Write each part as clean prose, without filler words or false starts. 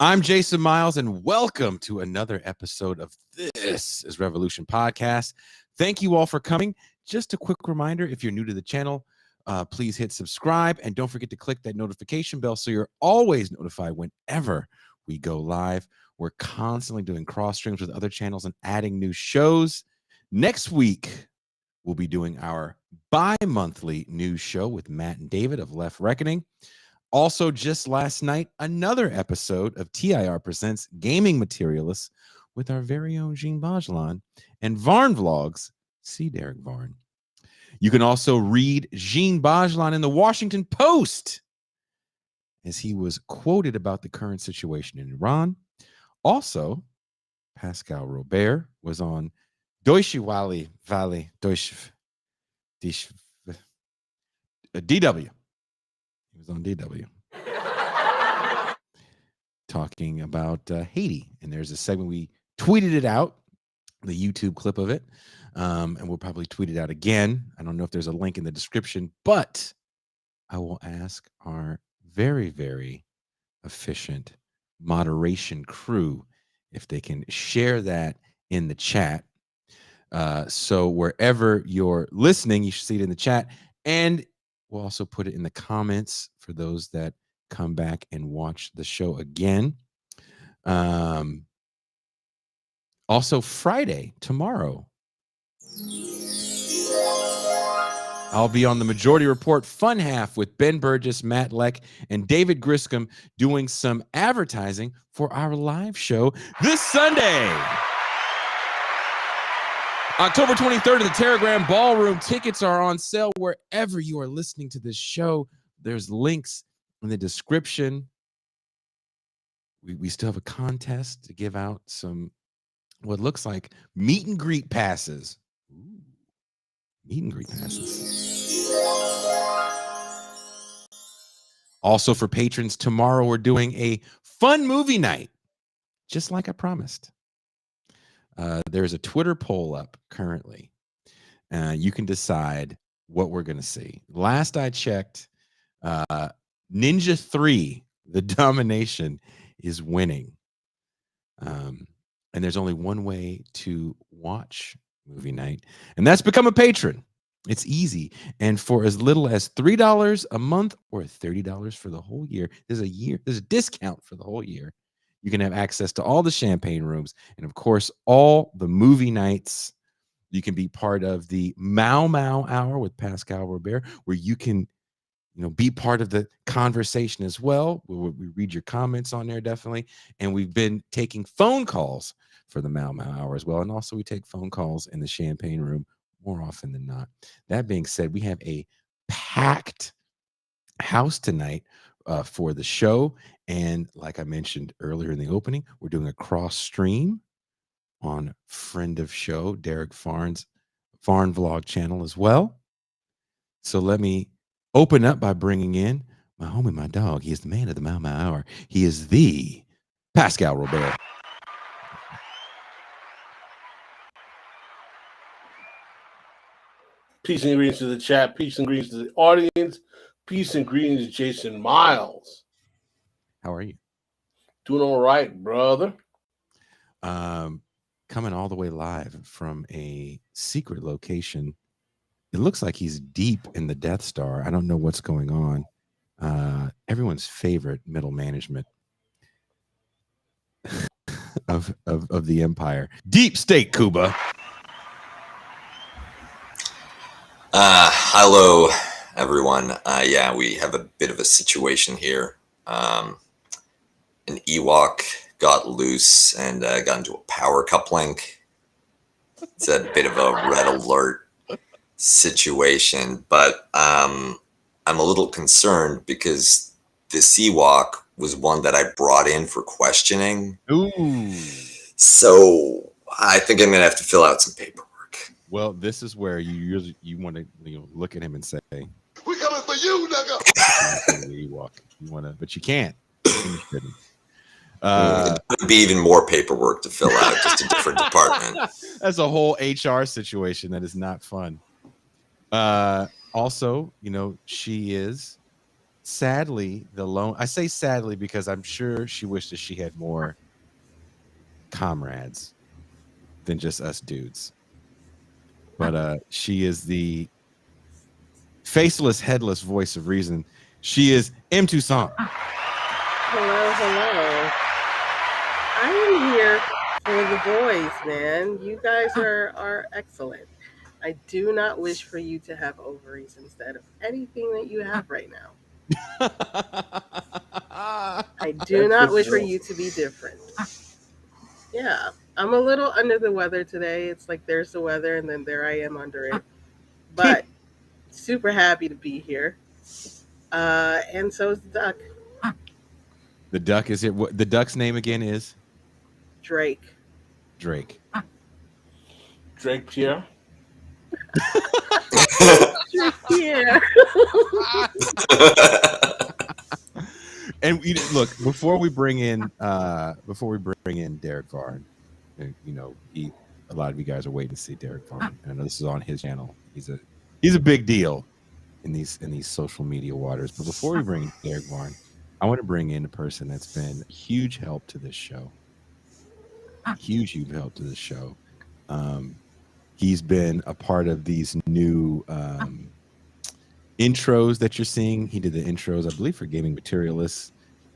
I'm Jason Myles, and welcome to another episode of This is Revolution podcast. Thank you all for coming. Just a quick reminder, if you're new to the channel, please hit subscribe, and don't forget to click that notification bell so you're always notified whenever we go live. We're constantly doing cross streams with other channels and adding new shows. Next week, we'll be doing our bi-monthly news show with Matt and David of Left Reckoning. Also, just last night, another episode of TIR Presents Gaming Materialists with our very own Jean Bajlan and Varn Vlogs. See Derek Varn. You can also read Jean Bajlan in the Washington Post as he was quoted about the current situation in Iran. Also, Pascal Robert was on Deutsche Welle, Deutsche DW. He was on DW talking about Haiti. And there's a segment, we tweeted it out, the YouTube clip of it. And we'll probably tweet it out again. I don't know if there's a link in the description, but I will ask our very, very efficient moderation crew if they can share that in the chat. So wherever you're listening, you should see it in the chat. And we'll also put it in the comments for those that come back and watch the show again. Also, Friday, tomorrow, I'll be on the Majority Report Fun Half with Ben Burgess, Matt Leck, and David Griscom doing some advertising for our live show this Sunday. October 23rd at the Teragram Ballroom. Tickets are on sale wherever you are listening to this show. There's links in the description. We still have a contest to give out some, what looks like meet and greet passes. Ooh, meet and greet passes. Also for patrons, tomorrow we're doing a fun movie night, just like I promised. There's a Twitter poll up currently. You can decide what we're going to see. Last I checked, Ninja 3, The Domination, is winning. And there's only one way to watch movie night, and that's become a patron. It's easy. And for as little as $3 a month or $30 for the whole year, there's a discount for the whole year. You can have access to all the champagne rooms and, of course, all the movie nights. You can be part of the Mau Mau Hour with Pascal Robert, where you can, be part of the conversation as well. We read your comments on there, definitely. And we've been taking phone calls for the Mau Mau Hour as well. And also we take phone calls in the champagne room more often than not. That being said, we have a packed house tonight for the show. And like I mentioned earlier in the opening, we're doing a cross stream on friend of show, Derek Farn's Farn Vlog channel as well. So let me open up by bringing in my homie, my dog. He is the man of the Mau Mau Hour. He is the Pascal Robert. Peace and greetings to the chat. Peace and greetings to the audience. Peace and greetings, Jason Myles. How are you? Doing all right, brother. Coming all the way live from a secret location. It looks like he's deep in the Death Star. I don't know what's going on. Everyone's favorite middle management of the Empire. Deep State, Cuba. Hello, everyone. Yeah, we have a bit of a situation here. An Ewok got loose and got into a power coupling. It's a bit of a red alert situation, but I'm a little concerned because this Ewok was one that I brought in for questioning. Ooh. So I think I'm going to have to fill out some paperwork. Well, this is where you want to look at him and say, "We coming for you, nigga." Ewok. You want to, but you can't. You shouldn't. It would be even more paperwork to fill out, just a different department. That's a whole HR situation that is not fun. Also, she is sadly the lone. I say sadly because I'm sure she wishes she had more comrades than just us dudes. But she is the faceless, headless voice of reason. She is M. Toussaint. Hello. I am here for the boys, man. You guys are excellent. I do not wish for you to have ovaries instead of anything that you have right now. I do not wish for you to be different. Yeah, I'm a little under the weather today. It's like there's the weather and then there I am under it. But super happy to be here. And so is the duck. The duck is it? The duck's name again is Drake. Drake Pierre. Drake Pierre. And look, before we bring in Derek Varn, a lot of you guys are waiting to see Derek Varn. I know this is on his channel. He's a big deal in these social media waters. But before we bring in Derek Varn, I want to bring in a person that's been a huge help to this show. Huge help to this show. He's been a part of these new intros that you're seeing. He did the intros, I believe, for Gaming Materialists.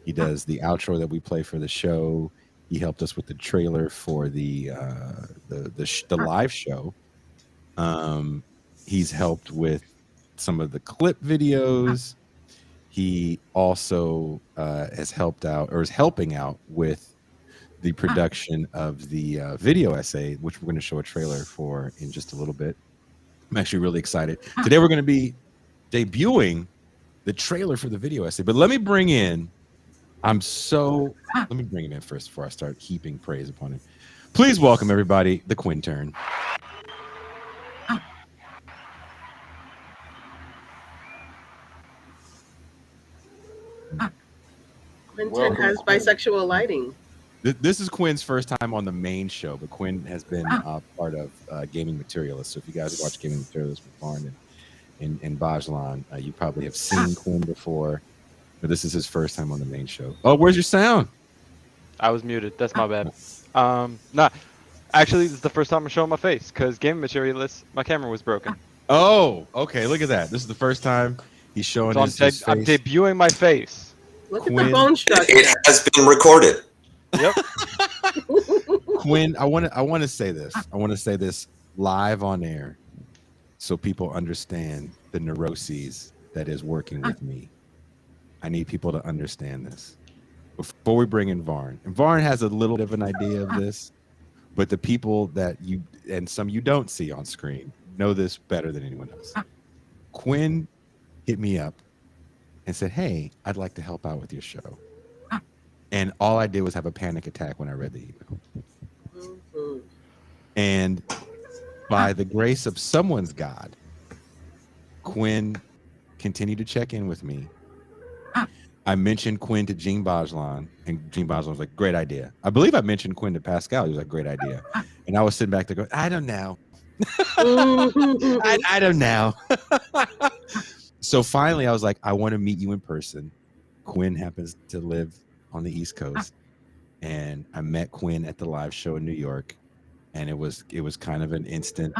He does the outro that we play for the show. He helped us with the trailer for the live show. He's helped with some of the clip videos. He also has helped out, or is helping out, with the production of the video essay, which we're going to show a trailer for in just a little bit. I'm actually really excited. Today we're going to be debuting the trailer for the video essay. But let me bring him in first before I start heaping praise upon him. Please welcome, everybody, the Quinn turn. Quinton has bisexual lighting. This is Quinn's first time on the main show, but Quinn has been part of Gaming Materialists. So if you guys watch Gaming Materialists with Barn and Bajlan, you probably have seen Quinn before, but this is his first time on the main show. Oh, where's your sound? I was muted. That's my bad. Actually, this is the first time I'm showing my face because Gaming Materialists, my camera was broken. Oh, okay. Look at that. This is the first time he's showing his face. I'm debuting my face. Look at the bone structure. It has been recorded. Yep. Quinn, I want to say this. I want to say this live on air so people understand the neuroses that is working with me. I need people to understand this. Before we bring in Varn, and Varn has a little bit of an idea of this, but the people that you and some you don't see on screen know this better than anyone else. Quinn hit me up and said, "Hey, I'd like to help out with your show." And all I did was have a panic attack when I read the email. Mm-hmm. And by the grace of someone's God, Quinn continued to check in with me. I mentioned Quinn to Gene Bajlan, and Gene Bajlan was like, "Great idea." I believe I mentioned Quinn to Pascal. He was like, "Great idea." And I was sitting back there going, "I don't know." I don't know. So finally, I was like, "I want to meet you in person." Quinn happens to live on the East Coast, and I met Quinn at the live show in New York, and it was kind of an instant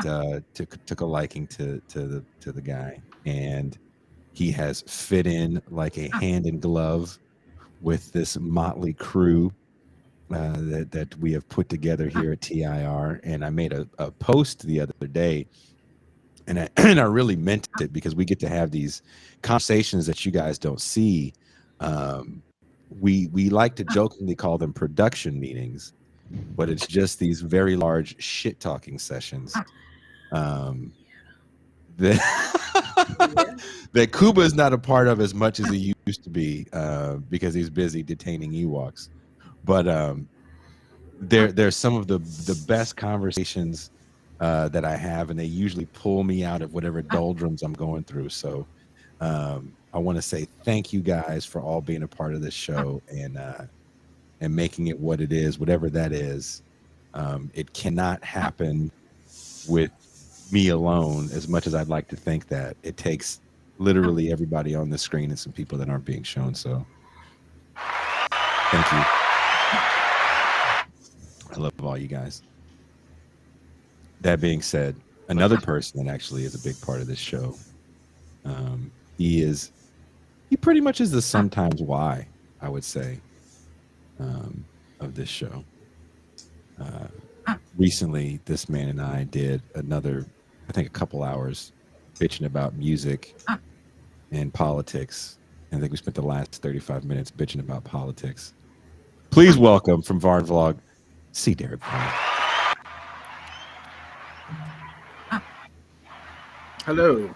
took a liking to the guy, and he has fit in like a hand in glove with this motley crew that we have put together here at TIR. And I made a post the other day, and I really meant it, because we get to have these conversations that you guys don't see. We like to jokingly call them production meetings, but it's just these very large shit talking sessions that Kuba is not a part of as much as he used to be, because he's busy detaining Ewoks. But there's some of the best conversations that I have, and they usually pull me out of whatever doldrums I'm going through. So I want to say thank you guys for all being a part of this show and making it what it is, whatever that is. It cannot happen with me alone, as much as I'd like to think that. It takes literally everybody on the screen and some people that aren't being shown. So thank you. I love all you guys. That being said, another person that actually is a big part of this show, he pretty much is the sometimes why, I would say, of this show. Recently, this man and I did another, I think, a couple hours bitching about music and politics. And I think we spent the last 35 minutes bitching about politics. Please welcome from Varn Vlog, C. Derek Varn. Hello.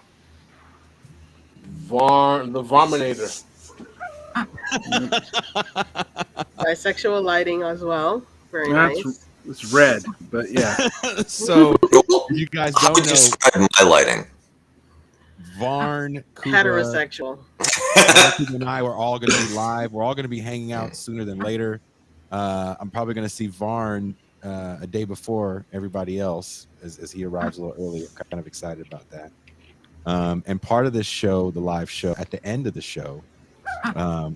Varn, the Varminator. Bisexual lighting as well. Very nice. It's red, but yeah. So you guys How don't would you know, describe my lighting? Varn, Kuba, Heterosexual. Kuba and I were all going to be live. We're all going to be hanging out sooner than later. I'm probably going to see Varn a day before everybody else as he arrives a little early. I'm kind of excited about that. And part of this show, the live show, at the end of the show,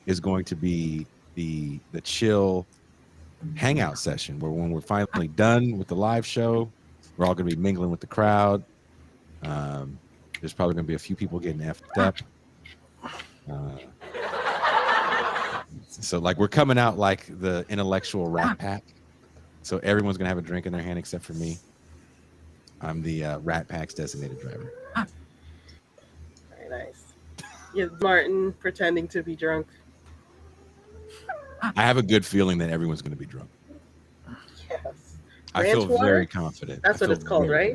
is going to be the chill hangout session, where when we're finally done with the live show, we're all going to be mingling with the crowd. There's probably going to be a few people getting effed up. So like we're coming out like the intellectual Rat Pack. So everyone's going to have a drink in their hand except for me. I'm the Rat Pack's designated driver. Very nice. Yeah, Martin pretending to be drunk. I have a good feeling that everyone's going to be drunk. Yes. I Ranch feel water? very confident. That's what it's called, right?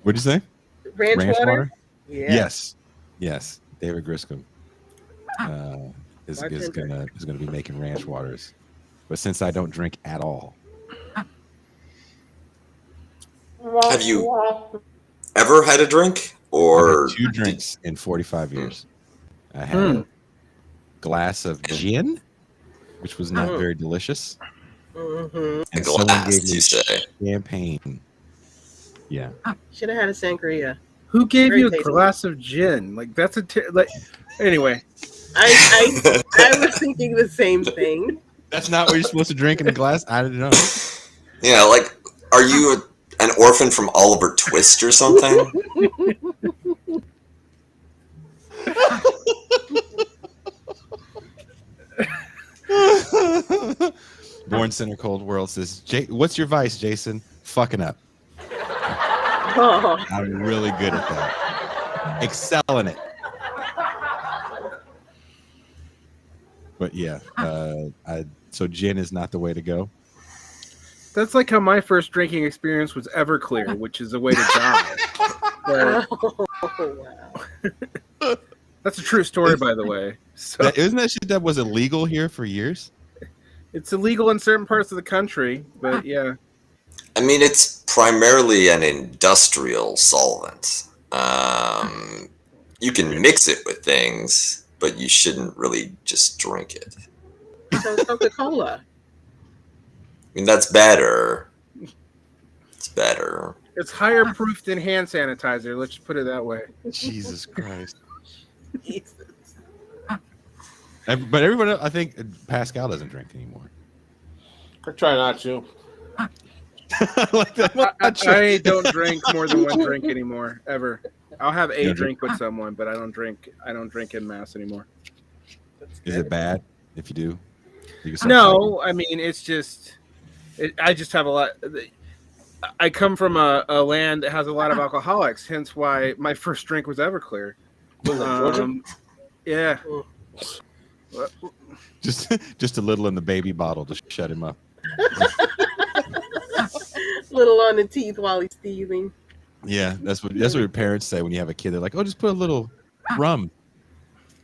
What'd you say? Ranch water? Yeah. Yes. David Griscom is gonna be making ranch waters, but since I don't drink at all. Have you ever had a drink? Or I've had 2 drinks in 45 years. I had a glass of gin, which was not very delicious. Mm-hmm. And A someone glass, gave me you say? champagne. Yeah. Should have had a sangria. Who gave Very you a tasty. glass of gin? Like that's anyway. I was thinking the same thing. That's not what you're supposed to drink in a glass? I don't know. Yeah, like, are you an orphan from Oliver Twist or something? Born Center Cold World says, what's your vice, Jason? Fucking up. Oh. I'm really good at that. Excelling it. But yeah, so gin is not the way to go. That's like how my first drinking experience was Everclear, which is a way to die. Oh, wow. That's a true story, by the way. So Isn't that shit that was illegal here for years? it's illegal in certain parts of the country, but yeah. I mean, it's primarily an industrial solvent. You can mix it with things, but you shouldn't really just drink it. So Coca-Cola. I mean, that's better. It's better. It's higher proof than hand sanitizer, let's just put it that way. Jesus Christ. Jesus. But everyone, I think Pascal doesn't drink anymore. I try not to. Like that. I don't drink more than one drink anymore, ever. I'll have a drink with someone, but I don't drink en masse anymore. Is it bad if you do? No, I mean it's just. I just have a lot. I come from a land that has a lot of alcoholics, hence why my first drink was Everclear. Yeah. Just a little in the baby bottle to shut him up. Little on the teeth while he's teething. Yeah, that's what your parents say when you have a kid. They're like, "Oh, just put a little rum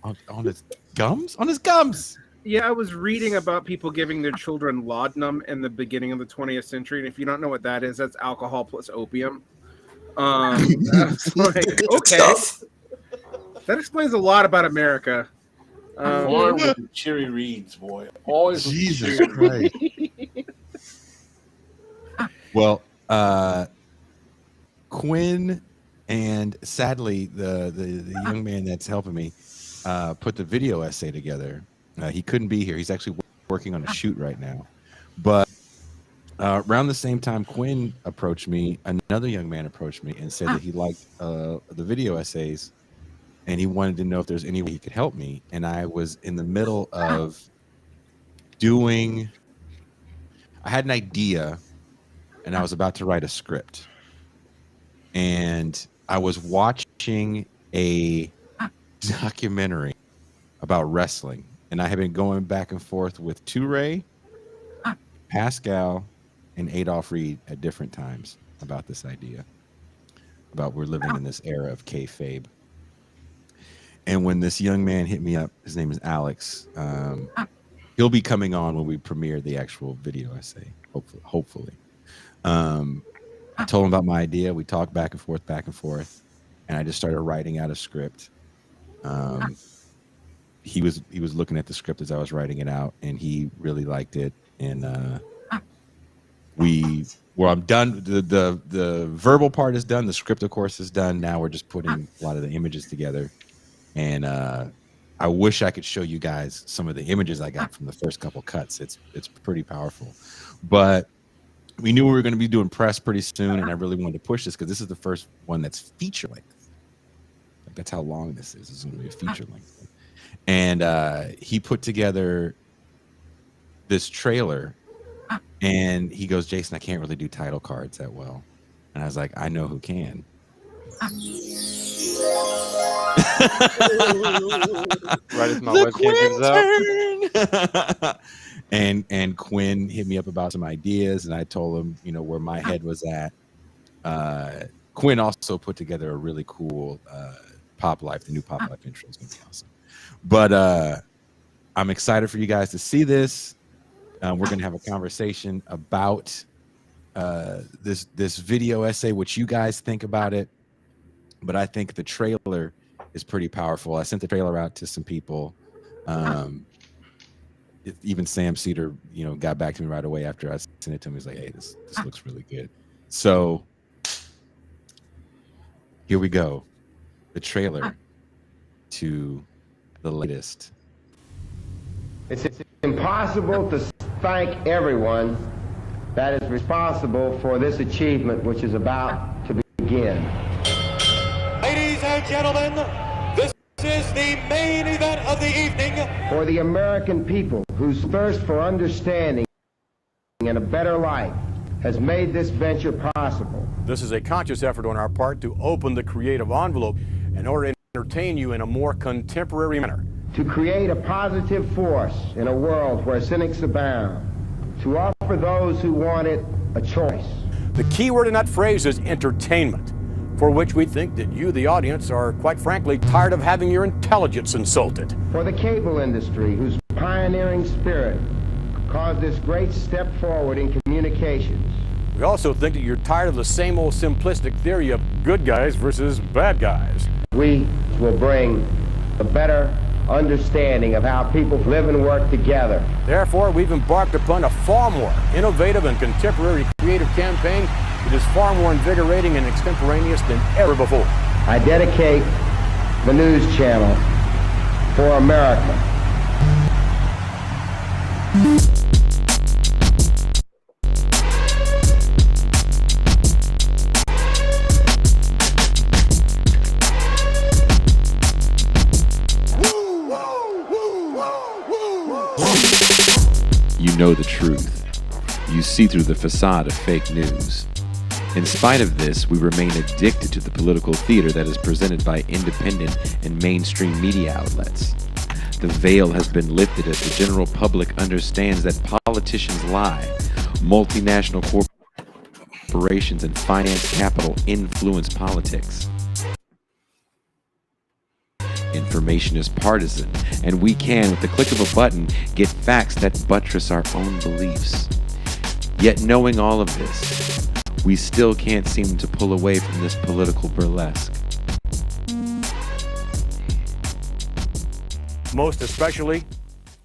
on his gums." On his gums. Yeah, I was reading about people giving their children laudanum in the beginning of the 20th century, and if you don't know what that is, that's alcohol plus opium. I was like, okay, that explains a lot about America. Born with the cherry reeds, boy. Always with Jesus the cherry Christ. Well, Quinn and sadly the young man that's helping me put the video essay together. He couldn't be here. He's actually working on a shoot right now. But around the same time Quinn approached me, another young man approached me and said that he liked the video essays and he wanted to know if there's any way he could help me. And I was in the middle of I had an idea and I was about to write a script. And I was watching a documentary about wrestling. And I have been going back and forth with Toure, Pascal, and Adolph Reed at different times about this idea. About we're living in this era of kayfabe. And when this young man hit me up, his name is Alex. He'll be coming on when we premiere the actual video essay, hopefully. I told him about my idea. We talked back and forth, and I just started writing out a script. He was looking at the script as I was writing it out, and he really liked it. And I'm done. The verbal part is done. The script, of course, is done. Now we're just putting a lot of the images together. And I wish I could show you guys some of the images I got from the first couple cuts. It's pretty powerful. But we knew we were going to be doing press pretty soon, and I really wanted to push this because this is the first one that's feature length. Like that's how long this is. It's going to be a feature length. And he put together this trailer, and he goes, "Jason, I can't really do title cards that well." And I was like, "I know who can." Right as my webcam comes out. And Quinn hit me up about some ideas, and I told him, where my head was at. Quinn also put together a really cool Pop Life. The new Pop Life intro is going to be awesome. But I'm excited for you guys to see this. We're going to have a conversation about this video essay, what you guys think about it. But I think the trailer is pretty powerful. I sent the trailer out to some people. Even Sam Cedar, got back to me right away after I sent it to him. He's like, "Hey, this looks really good." So here we go. The trailer to the latest. It's impossible to thank everyone that is responsible for this achievement, which is about to begin. Ladies and gentlemen, this is the main event of the evening. For the American people whose thirst for understanding and a better life has made this venture possible. This is a conscious effort on our part to open the creative envelope in order to entertain you in a more contemporary manner. To create a positive force in a world where cynics abound. To offer those who want it a choice. The key word in that phrase is entertainment, for which we think that you, the audience, are quite frankly tired of having your intelligence insulted. For the cable industry, whose pioneering spirit caused this great step forward in communications. We also think that you're tired of the same old simplistic theory of good guys versus bad guys. We will bring a better understanding of how people live and work together. Therefore, we've embarked upon a far more innovative and contemporary creative campaign that is far more invigorating and extemporaneous than ever before. I dedicate the news channel for America. You know the truth. You see through the facade of fake news. In spite of this, we remain addicted to the political theater that is presented by independent and mainstream media outlets. The veil has been lifted as the general public understands that politicians lie, multinational corporations and finance capital influence politics. Information is partisan, and we can, with the click of a button, get facts that buttress our own beliefs. Yet knowing all of this, we still can't seem to pull away from this political burlesque. Most especially,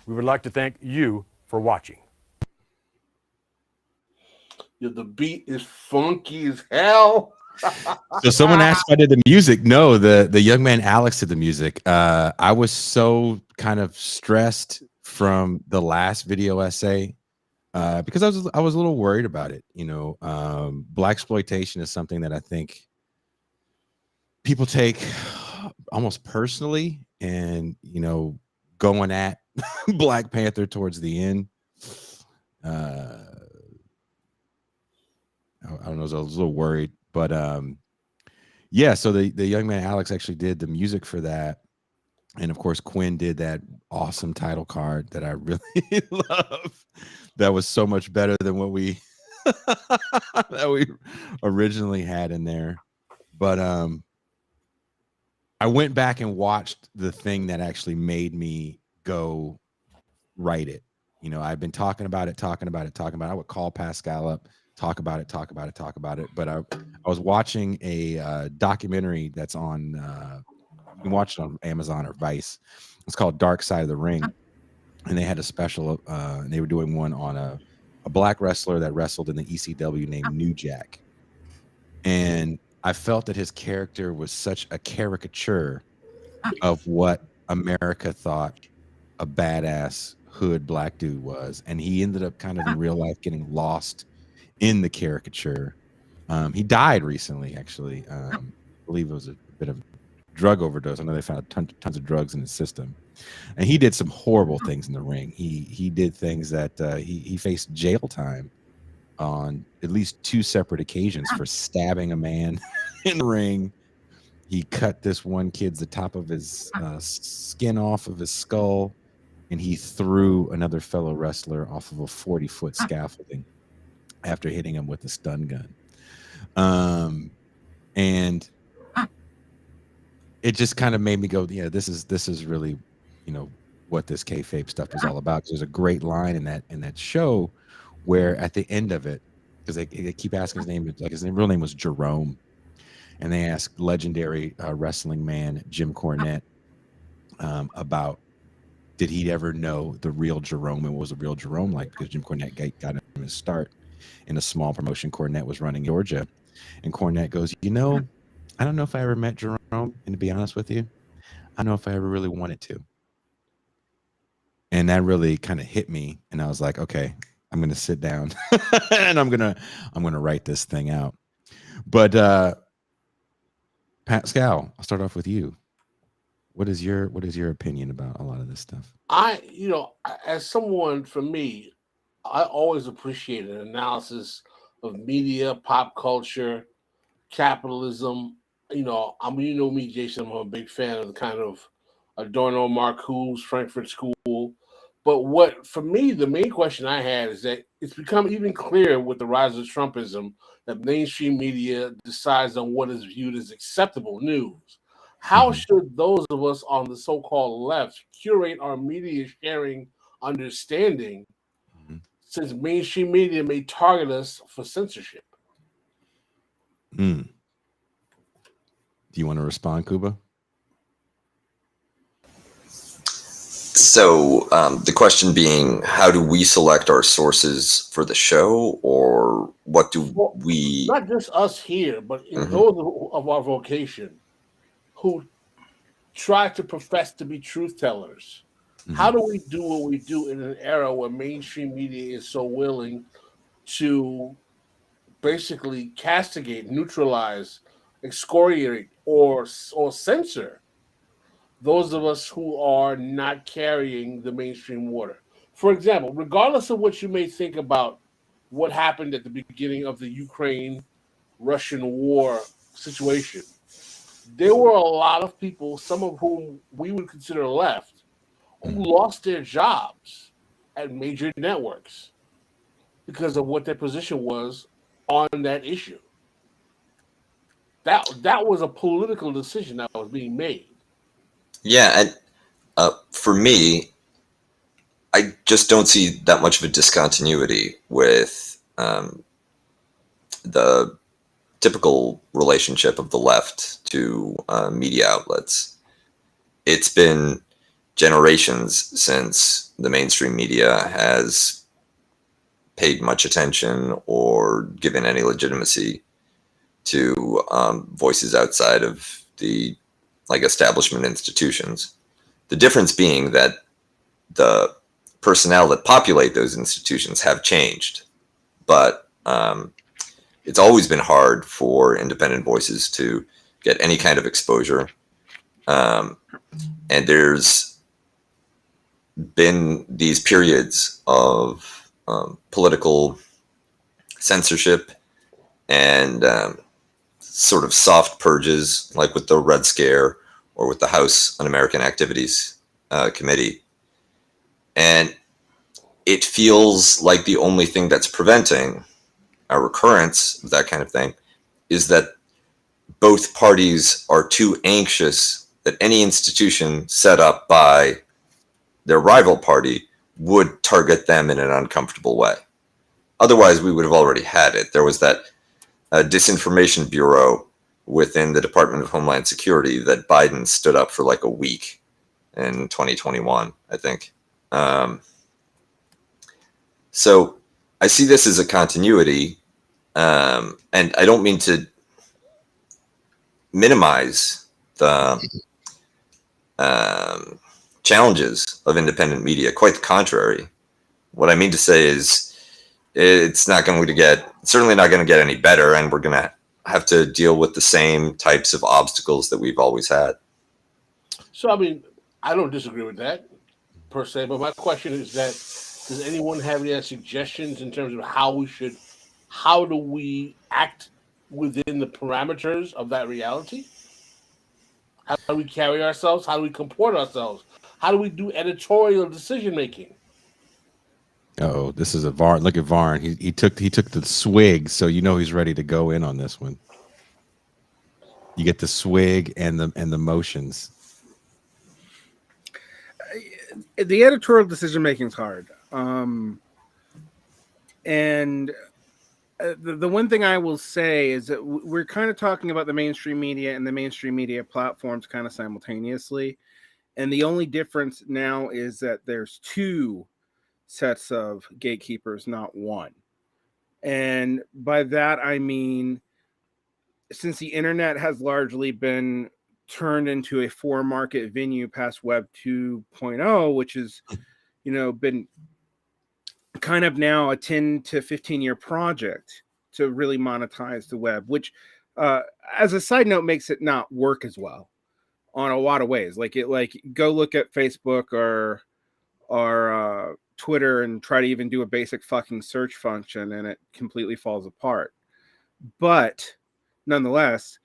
we would like to thank you for watching. Yeah, the beat is funky as hell. So someone asked if I did the music. No, the young man Alex did the music. I was so kind of stressed from the last video essay because I was a little worried about it. You know, blaxploitation is something that I think people take almost personally, and you know, going at Black Panther towards the end. I don't know. I was a little worried. But yeah, so the young man Alex actually did the music for that, and of course Quinn did that awesome title card that I really love. That was so much better than what we that we originally had in there. But I went back and watched the thing that actually made me go write it. You know, I've been talking about it. I would call Pascal up. Talk about it. But I was watching a documentary that's on, you can watch it on Amazon or Vice. It's called Dark Side of the Ring. And they had a special, and they were doing one on a black wrestler that wrestled in the ECW named New Jack. And I felt that his character was such a caricature of what America thought a badass hood black dude was. And he ended up kind of in real life getting lost in the caricature. He died recently, actually. I believe it was a bit of drug overdose. I know they found tons of drugs in his system, and he did some horrible things in the ring. He did things that he faced jail time on at least 2 separate occasions for stabbing a man in the ring. He cut this one kid's the top of his skin off of his skull, and he threw another fellow wrestler off of a 40-foot scaffolding after hitting him with a stun gun. And it just kind of made me go, yeah, this is really, you know, what this kayfabe stuff is all about. There's a great line in that show where at the end of it, because they keep asking his name, like his real name was Jerome, and they ask legendary wrestling man Jim Cornette about did he ever know the real Jerome and what was the real Jerome like, because Jim Cornette got him his start in a small promotion Cornette was running in Georgia. And Cornette goes, you know, I don't know if I ever met Jerome, and to be honest with you, I don't know if I ever really wanted to. And that really kind of hit me, and I was like, okay, I'm gonna sit down and I'm gonna write this thing out. But Pascal, I'll start off with you. What is your opinion about a lot of this stuff? As someone, for me, I always appreciate an analysis of media, pop culture, capitalism. You know me, Jason. I'm a big fan of the kind of Adorno, Marcuse, Frankfurt School. But what, for me, the main question I had is that it's become even clearer with the rise of Trumpism that mainstream media decides on what is viewed as acceptable news. How should those of us on the so-called left curate our media sharing understanding, since mainstream media may target us for censorship? Do you want to respond, Kuba? So the question being, how do we select our sources for the show, or what do we... Not just us here, but in those of our vocation who try to profess to be truth tellers. How do we do what we do in an era where mainstream media is so willing to basically castigate, neutralize, excoriate, or censor those of us who are not carrying the mainstream water? For example, regardless of what you may think about what happened at the beginning of the Ukraine-Russian war situation, there were a lot of people, some of whom we would consider left, who lost their jobs at major networks because of what their position was on that issue. That was a political decision that was being made. Yeah, and for me, I just don't see that much of a discontinuity with the typical relationship of the left to media outlets. It's been generations since the mainstream media has paid much attention or given any legitimacy to voices outside of the establishment institutions. The difference being that the personnel that populate those institutions have changed, but it's always been hard for independent voices to get any kind of exposure. And there's been these periods of political censorship and sort of soft purges, like with the Red Scare or with the House Un-American Activities Committee. And it feels like the only thing that's preventing a recurrence of that kind of thing is that both parties are too anxious that any institution set up by their rival party would target them in an uncomfortable way. Otherwise, we would have already had it. There was that disinformation bureau within the Department of Homeland Security that Biden stood up for like a week in 2021, I think. So I see this as a continuity, and I don't mean to minimize the challenges of independent media. Quite the contrary. What I mean to say is it's certainly not going to get any better, and we're going to have to deal with the same types of obstacles that we've always had. So, I mean, I don't disagree with that per se, but my question is that does anyone have any suggestions in terms of how do we act within the parameters of that reality? How do we carry ourselves? How do we comport ourselves? How do we do editorial decision making? Oh, this is a Varn. Look at Varn. He took the swig, so you know he's ready to go in on this one. You get the swig and the motions. The editorial decision making is hard. And the one thing I will say is that we're kind of talking about the mainstream media and the mainstream media platforms kind of simultaneously. And the only difference now is that there's two sets of gatekeepers, not one. And by that, I mean, since the internet has largely been turned into a for-market venue past Web 2.0, which has, been kind of now a 10 to 15-year project to really monetize the web, which, as a side note, makes it not work as well on a lot of ways. Like go look at Facebook or Twitter and try to even do a basic fucking search function, and it completely falls apart. But nonetheless,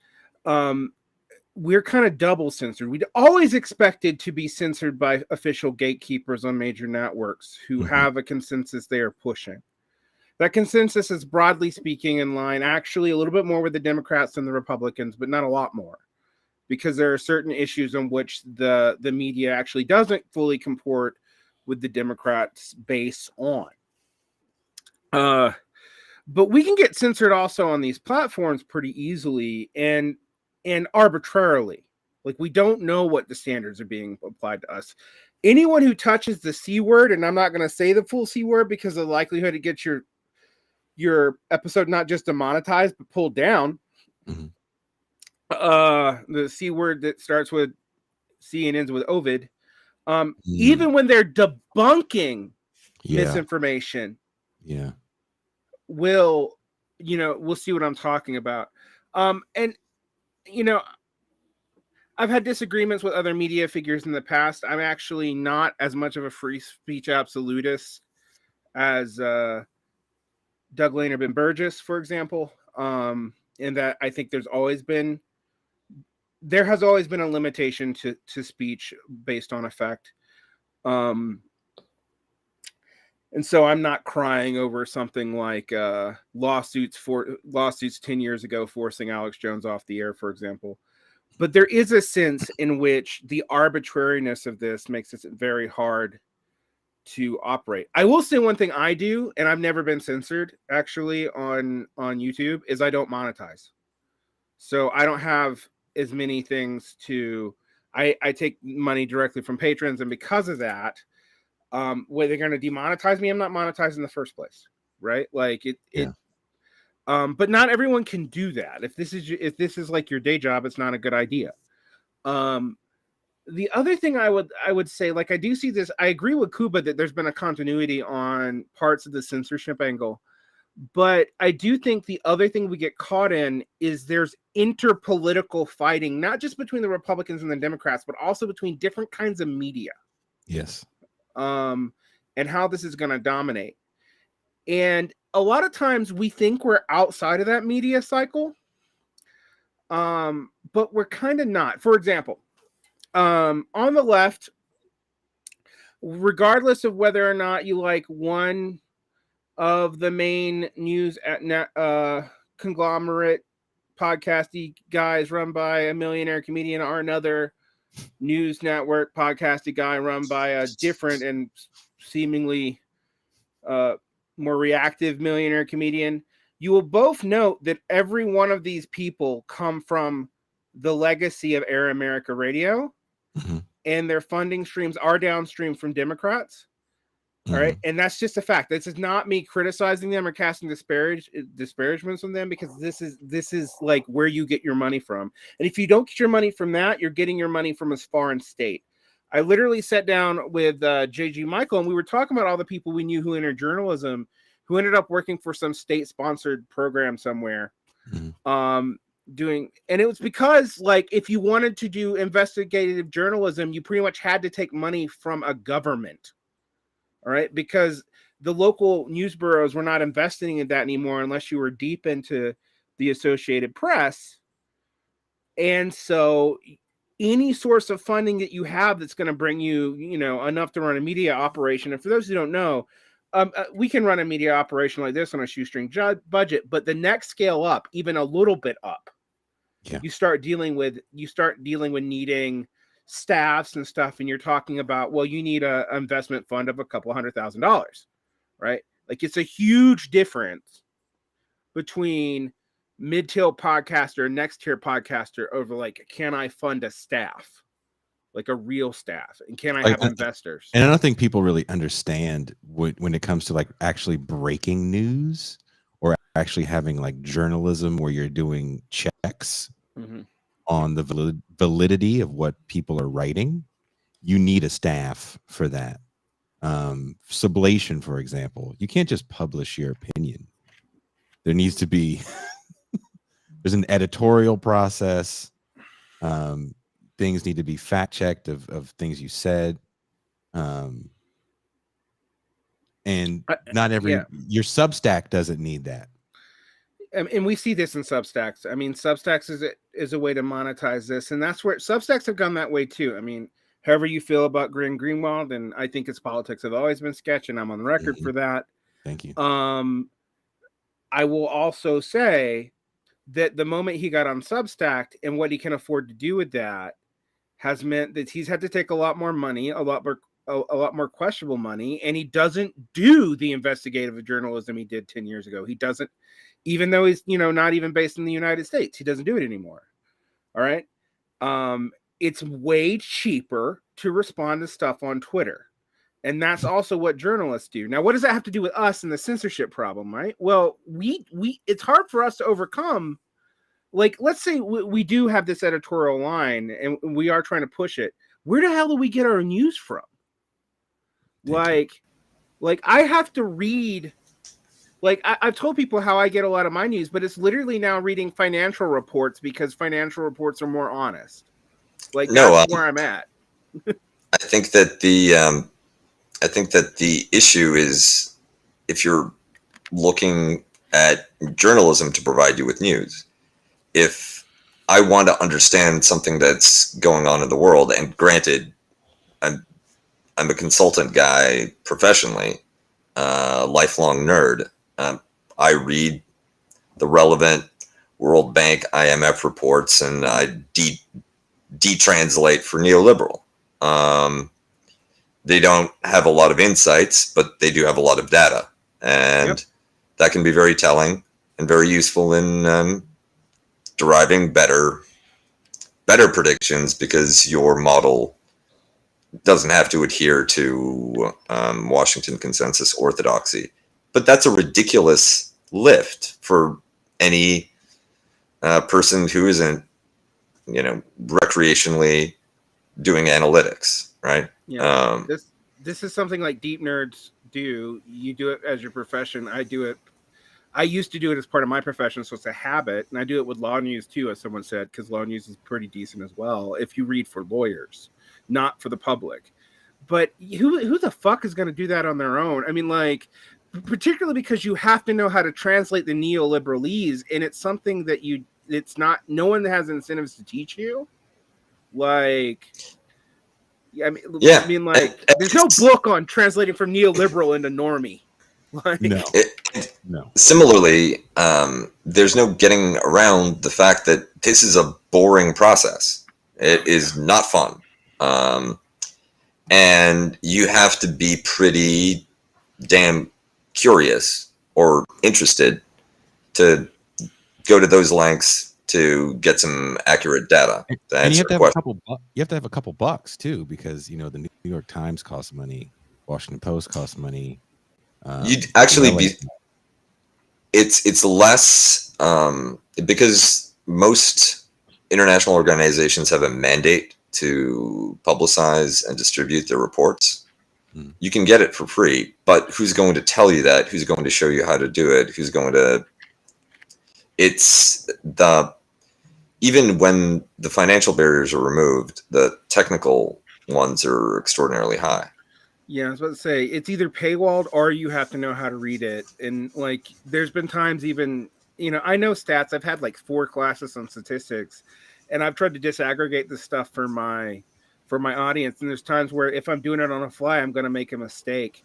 we're kind of double censored. We'd always expected to be censored by official gatekeepers on major networks who have a consensus they are pushing. That consensus is, broadly speaking, in line actually a little bit more with the Democrats than the Republicans, but not a lot more, because there are certain issues on which the media actually doesn't fully comport with the Democrats' base on. But we can get censored also on these platforms pretty easily and arbitrarily. Like, we don't know what the standards are being applied to us. Anyone who touches the C word, and I'm not going to say the full C word because of the likelihood it gets your episode not just demonetized but pulled down. The C word that starts with C and ends with Ovid. Even when they're debunking Yeah. misinformation, Yeah. we'll see what I'm talking about. And I've had disagreements with other media figures in the past. I'm actually not as much of a free speech absolutist as Doug Laner Ben Burgess, for example. In that I think there has always been a limitation to speech based on effect. And so I'm not crying over something like lawsuits 10 years ago forcing Alex Jones off the air, for example. But there is a sense in which the arbitrariness of this makes it very hard to operate. I will say one thing I do, and I've never been censored actually on YouTube, is I don't monetize. So I don't have as many things to. I take money directly from patrons, and because of that, where they're going to demonetize me, I'm not monetized in the first place, right? Like it. But not everyone can do that. If this is like your day job, it's not a good idea. The other thing I would say, like, I do see this. I agree with Kuba that there's been a continuity on parts of the censorship angle, but I do think the other thing we get caught in is there's interpolitical fighting, not just between the Republicans and the Democrats, but also between different kinds of media. Yes. And how this is going to dominate. And a lot of times we think we're outside of that media cycle, but we're kind of not. For example, on the left, regardless of whether or not you like one of the main news conglomerate podcasty guys run by a millionaire comedian or another news network podcasty guy run by a different and seemingly more reactive millionaire comedian, you will both note that every one of these people come from the legacy of Air America Radio, and their funding streams are downstream from Democrats. All right. And that's just a fact. This is not me criticizing them or casting disparagements on them, because this is like where you get your money from. And if you don't get your money from that, you're getting your money from a foreign state. I literally sat down with J.G. Michael, and we were talking about all the people we knew who entered journalism, who ended up working for some state-sponsored program somewhere. And it was because, like, if you wanted to do investigative journalism, you pretty much had to take money from a government. All right, because the local news bureaus were not investing in that anymore unless you were deep into the Associated Press. And so any source of funding that you have that's going to bring you, enough to run a media operation. And for those who don't know, we can run a media operation like this on a shoestring budget, but the next scale up, even a little bit up, you start dealing with needing staffs and stuff, and you're talking about, well, you need a investment fund of $200,000, right? Like, it's a huge difference between mid-tier podcaster and next-tier podcaster over, like, can I fund a staff, like a real staff, and can I have investors? And I don't think people really understand when it comes to, like, actually breaking news or actually having, like, journalism where you're doing checks on the validity of what people are writing. You need a staff for that. Sublation, for example, you can't just publish your opinion. There needs to be there's an editorial process. Things need to be fact checked of things you said. And not every your Substack doesn't need that. And we see this in Substacks. I mean, Substacks is a way to monetize this, and that's where Substacks have gone that way too. I mean, however you feel about Glenn Greenwald, and I think his politics have always been sketch, and I'm on the record for that. Thank you. I will also say that the moment he got on Substack and what he can afford to do with that has meant that he's had to take a lot more money, a lot more questionable money, and he doesn't do the investigative journalism he did 10 years ago. He doesn't, even though he's, not even based in the United States, he doesn't do it anymore. All right. It's way cheaper to respond to stuff on Twitter. And that's also what journalists do. Now, what does that have to do with us and the censorship problem, right? Well, it's hard for us to overcome. Like, let's say we do have this editorial line and we are trying to push it, where the hell do we get our news from? Like I have to read. Like I've told people how I get a lot of my news, but it's literally now reading financial reports because financial reports are more honest. Like that's where I'm at. I think that the issue is if you're looking at journalism to provide you with news. If I want to understand something that's going on in the world, and granted, I'm a consultant guy professionally, lifelong nerd. I read the relevant World Bank, IMF reports, and I de-translate for neoliberal. They don't have a lot of insights, but they do have a lot of data, and that can be very telling and very useful in deriving better predictions, because your model doesn't have to adhere to Washington consensus orthodoxy. But that's a ridiculous lift for any person who isn't, recreationally doing analytics, right? Yeah. This is something like deep nerds do. You do it as your profession. I do it. I used to do it as part of my profession, so it's a habit, and I do it with law news too, as someone said, because law news is pretty decent as well if you read for lawyers, not for the public. But who the fuck is going to do that on their own? I mean, like, particularly because you have to know how to translate the neoliberalese, and it's something that no one has incentives to teach you. Like, I mean, like, there's no book on translating from neoliberal into normie. Like, no. Similarly, there's no getting around the fact that this is a boring process. It is not fun. And you have to be pretty damn curious or interested to go to those lengths to get some accurate data. And you have to have a couple bucks too, because the New York Times costs money, Washington Post costs money. You'd actually be. It's less because most international organizations have a mandate to publicize and distribute their reports. You can get it for free, but who's going to tell you that? Who's going to show you how to do it? Who's going to? Even when the financial barriers are removed, the technical ones are extraordinarily high. Yeah, I was about to say, it's either paywalled or you have to know how to read it. And like, there's been times even, I know stats. I've had like 4 classes on statistics, and I've tried to disaggregate this stuff for my audience. And there's times where if I'm doing it on a fly, I'm going to make a mistake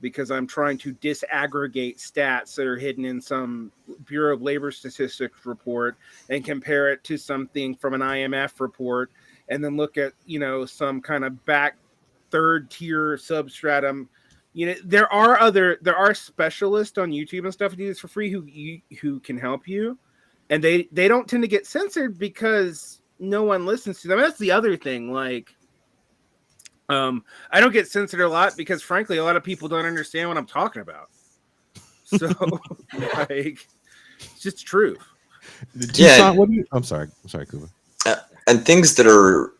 because I'm trying to disaggregate stats that are hidden in some Bureau of Labor Statistics report and compare it to something from an IMF report, and then look at, some kind of back third tier substratum. There are specialists on YouTube and stuff who do this for free who can help you, and they don't tend to get censored because no one listens to them. That's the other thing. Like, I don't get censored a lot because, frankly, a lot of people don't understand what I'm talking about. So, like, it's just truth. I'm sorry, Cooper. And things that are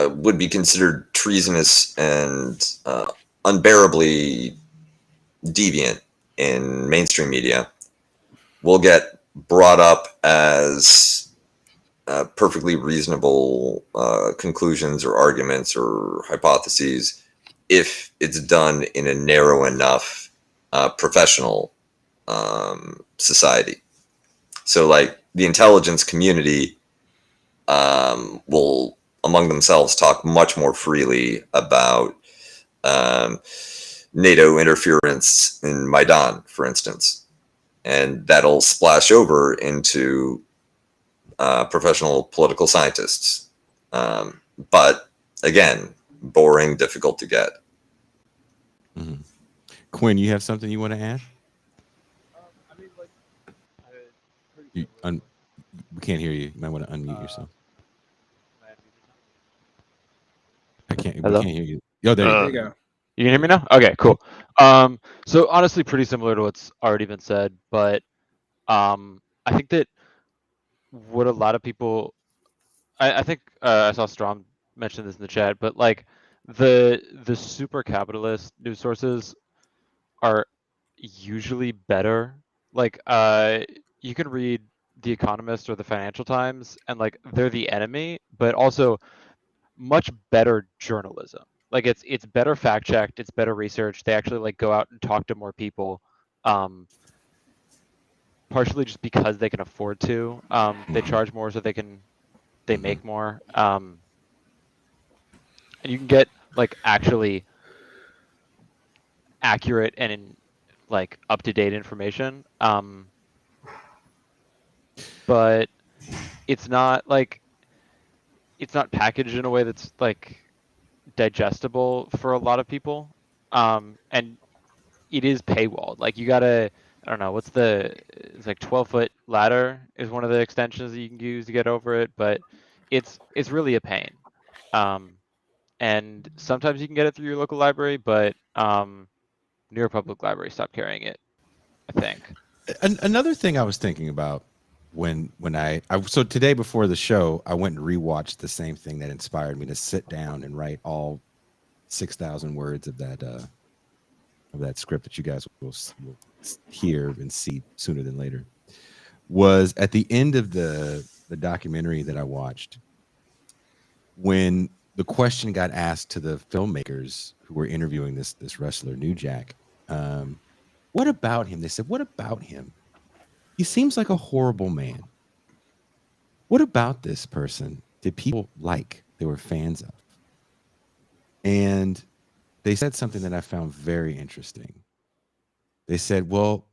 would be considered treasonous and unbearably deviant in mainstream media will get brought up as perfectly reasonable conclusions or arguments or hypotheses if it's done in a narrow enough professional society. So, like, the intelligence community will among themselves talk much more freely about NATO interference in Maidan, for instance, and that'll splash over into professional political scientists. But again, boring, difficult to get. Mm-hmm. Quinn, you have something you want to add? We can't hear you. You might want to unmute yourself. Hello? We can't hear you. There you go. You can hear me now? Okay, cool. So honestly, pretty similar to what's already been said, but I think that what a lot of people, I think I saw Strom mentioned this in the chat, but like the super capitalist news sources are usually better. Like you can read The Economist or the Financial Times, and like they're the enemy, but also much better journalism. Like it's better fact checked, it's better research. They actually like go out and talk to more people. Partially just because they can afford to. They charge more so they make more. And you can get like actually accurate and like up to date information. But it's not packaged in a way that's like digestible for a lot of people. And it is paywalled. Like you gotta, I don't know, it's like 12-foot ladder is one of the extensions that you can use to get over it, but it's really a pain. And sometimes you can get it through your local library, but New York Public Library stopped carrying it, I think. Another thing I was thinking about when I so today before the show, I went and rewatched the same thing that inspired me to sit down and write all 6,000 words of that script that you guys will hear and see sooner than later. Was at the end of the documentary that I watched, when the question got asked to the filmmakers who were interviewing this wrestler, New Jack, what about him? They said, what about him? He seems like a horrible man. What about this person did people like, they were fans of? And they said something that I found very interesting. They said, well,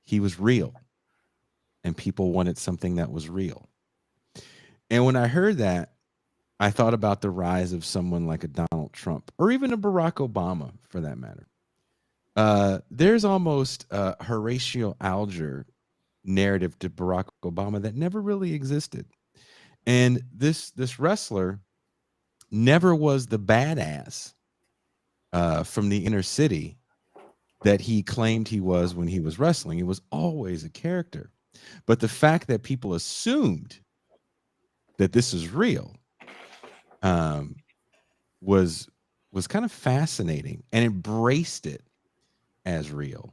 he was real, and people wanted something that was real. And when I heard that, I thought about the rise of someone like a Donald Trump, or even a Barack Obama, for that matter. There's almost a Horatio Alger narrative to Barack Obama that never really existed. And this wrestler never was the badass from the inner city that he claimed he was when he was wrestling. It was always a character. But the fact that people assumed that this is real was kind of fascinating, and embraced it as real.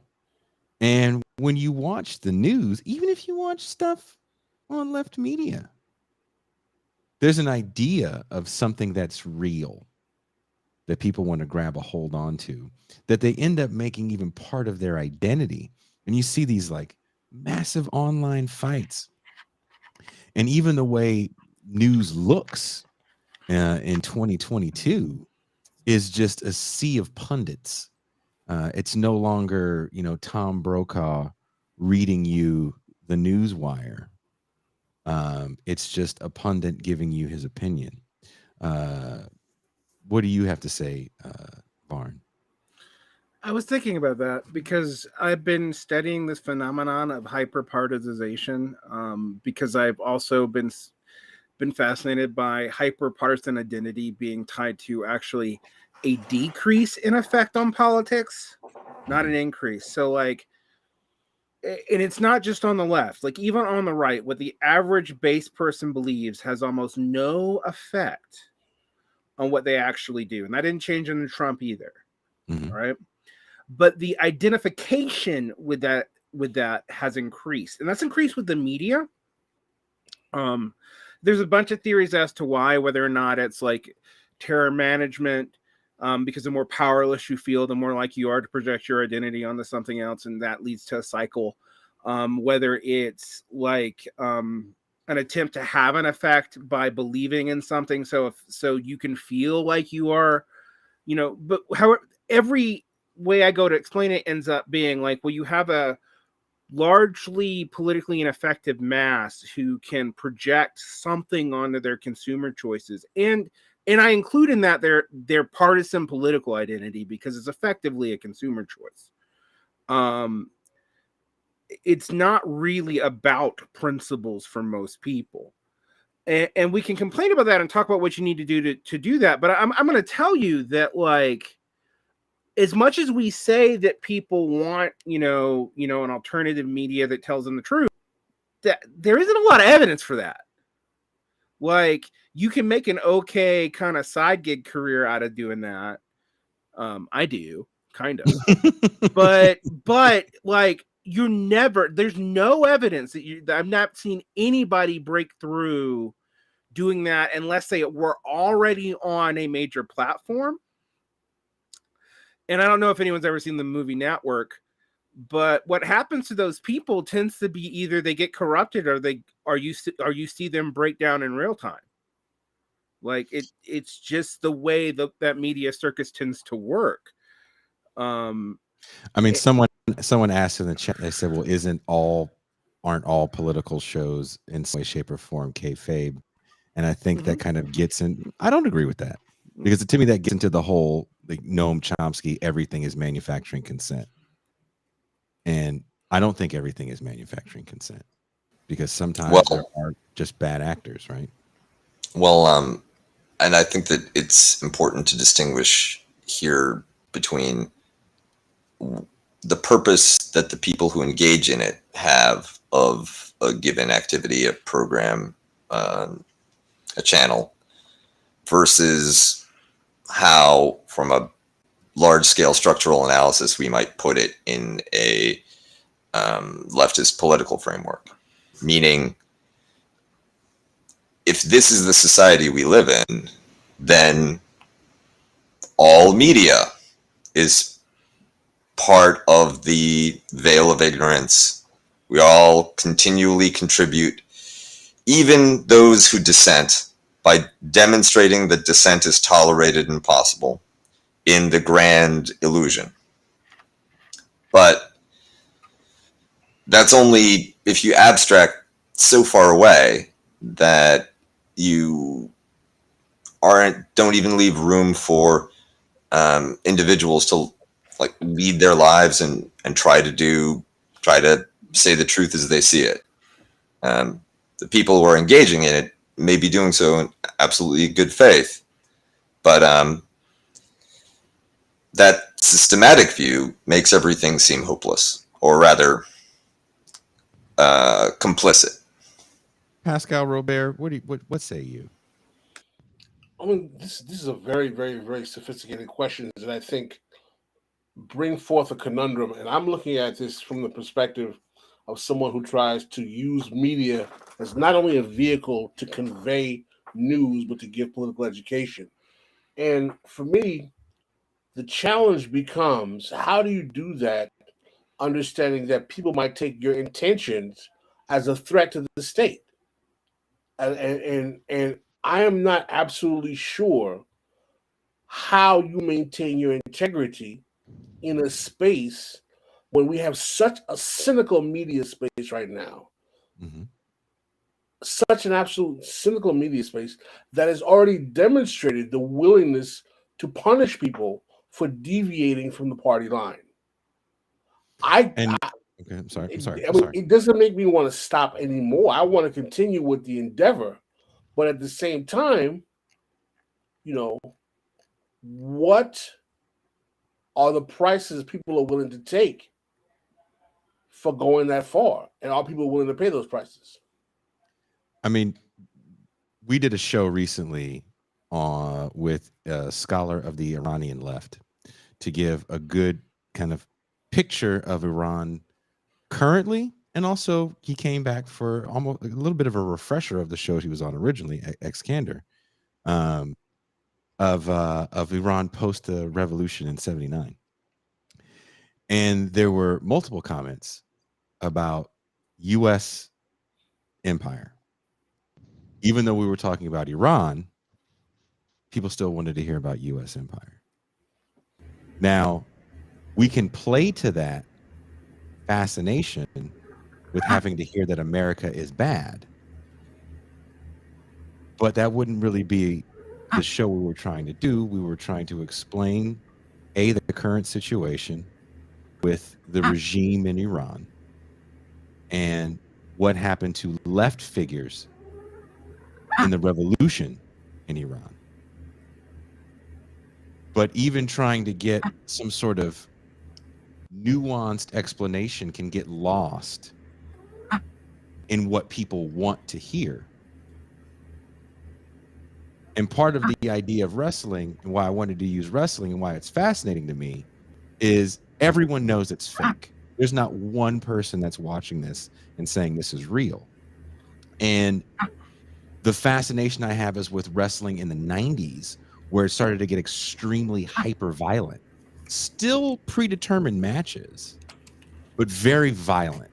And when you watch the news, even if you watch stuff on left media, there's an idea of something that's real that people want to grab a hold on to, that they end up making even part of their identity. And you see these like massive online fights, and even the way news looks in 2022 is just a sea of pundits. It's no longer, Tom Brokaw reading you the news wire. It's just a pundit giving you his opinion. What do you have to say, Varn? I was thinking about that because I've been studying this phenomenon of hyperpartisanization, because I've also been fascinated by hyperpartisan identity being tied to actually a decrease in effect on politics, not an increase. So like, and it's not just on the left, like even on the right, what the average base person believes has almost no effect on what they actually do. And that didn't change under Trump either. Mm-hmm. Right. But the identification with that has increased, and that's increased with the media. There's a bunch of theories as to why, whether or not it's like terror management, because the more powerless you feel, the more like you are to project your identity onto something else, and that leads to a cycle. Whether it's like an attempt to have an effect by believing in something, so you can feel like you are, but however, every way I go to explain it ends up being like, well, you have a largely politically ineffective mass who can project something onto their consumer choices, and I include in that their partisan political identity, because it's effectively a consumer choice. It's not really about principles for most people, and we can complain about that and talk about what you need to do to do that. But I'm going to tell you that, like, as much as we say that people want, an alternative media that tells them the truth, that there isn't a lot of evidence for that. Like, you can make an okay kind of side gig career out of doing that. I do, kind of. but like, there's no evidence that I've not seen anybody break through doing that unless they were already on a major platform. And I don't know if anyone's ever seen the movie Network, but what happens to those people tends to be either they get corrupted or you see them break down in real time. Like, it's just the way that media circus tends to work. I mean, someone asked in the chat, they said, well, aren't all political shows in some way, shape, or form kayfabe? And I think that kind of gets in. I don't agree with that, because to me that gets into the whole, like, Noam Chomsky, everything is manufacturing consent. And I don't think everything is manufacturing consent, because sometimes there are just bad actors, right? Well, and I think that it's important to distinguish here between the purpose that the people who engage in it have of a given activity, a program, a channel, versus how, from a large-scale structural analysis, we might put it in a leftist political framework. Meaning, if this is the society we live in, then all media is part of the veil of ignorance. We all continually contribute, even those who dissent, by demonstrating that dissent is tolerated and possible in the grand illusion. But that's only if you abstract so far away that you don't even leave room for individuals to, like, lead their lives and try to say the truth as they see it. The people who are engaging in it may be doing so in absolutely good faith, but that systematic view makes everything seem hopeless, or rather complicit. Pascal Robert, what say you? I mean, this is a very, very, very sophisticated question that I think bring forth a conundrum. And I'm looking at this from the perspective of someone who tries to use media as not only a vehicle to convey news, but to give political education. And for me, the challenge becomes, how do you do that, understanding that people might take your intentions as a threat to the state? And I am not absolutely sure how you maintain your integrity in a space when we have such a cynical media space right now. Mm-hmm. Such an absolute cynical media space that has already demonstrated the willingness to punish people for deviating from the party line. Okay, I'm sorry. It doesn't make me want to stop anymore. I want to continue with the endeavor, but at the same time, what are the prices people are willing to take for going that far? And are people willing to pay those prices? I mean, we did a show recently with a scholar of the Iranian left to give a good kind of picture of Iran currently, and also he came back for almost a little bit of a refresher of the show he was on originally, Ex Candor, of Iran post the revolution in '79. And there were multiple comments about U.S. empire. Even though we were talking about Iran, people still wanted to hear about U.S. empire. Now, we can play to that fascination with having to hear that America is bad, but that wouldn't really be the show we were trying to do. We were trying to explain, the current situation with the regime in Iran and what happened to left figures in the revolution in Iran. But even trying to get some sort of nuanced explanation can get lost in what people want to hear. And part of the idea of wrestling and why I wanted to use wrestling and why it's fascinating to me is everyone knows it's fake. There's not one person that's watching this and saying this is real. And the fascination I have is with wrestling in the 90s, where it started to get extremely hyper violent. Still predetermined matches, but very violent.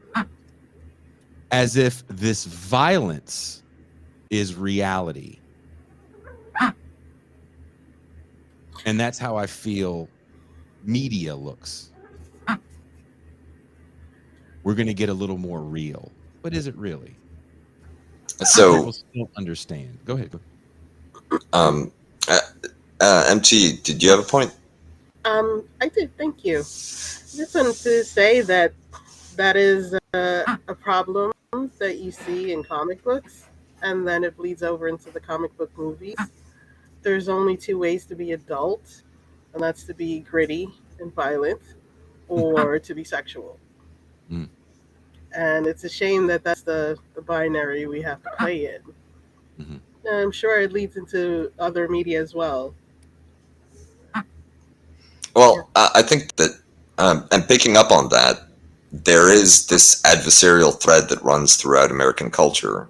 As if this violence is reality. And that's how I feel media looks. We're going to get a little more real. But is it really? So people still understand. Go ahead. MT, did you have a point? I did. Thank you. I just wanted to say that is a problem that you see in comic books, and then it bleeds over into the comic book movies. There's only two ways to be adult, and that's to be gritty and violent, or to be sexual. Mm. And it's a shame that that's the binary we have to play in. Mm-hmm. And I'm sure it leads into other media as well. Well, I think that, and picking up on that, there is this adversarial thread that runs throughout American culture.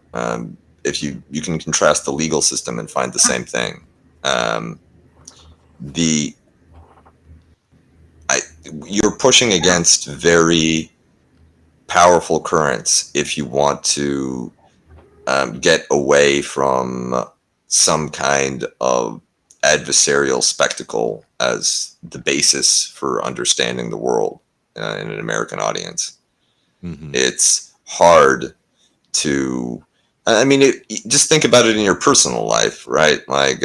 If you can contrast the legal system and find the same thing. You're pushing against very powerful currents if you want to get away from some kind of adversarial spectacle as the basis for understanding the world in an American audience. Mm-hmm. It's hard to, I mean, just think about it in your personal life, right? Like,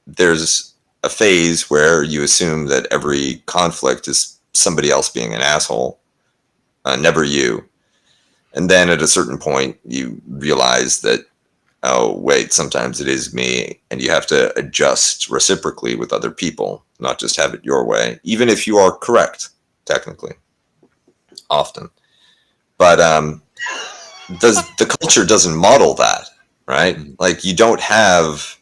there's a phase where you assume that every conflict is somebody else being an asshole, never you. And then at a certain point, you realize that, oh, wait, sometimes it is me. And you have to adjust reciprocally with other people, not just have it your way, even if you are correct, technically, often. But the culture doesn't model that, right? Like, you don't have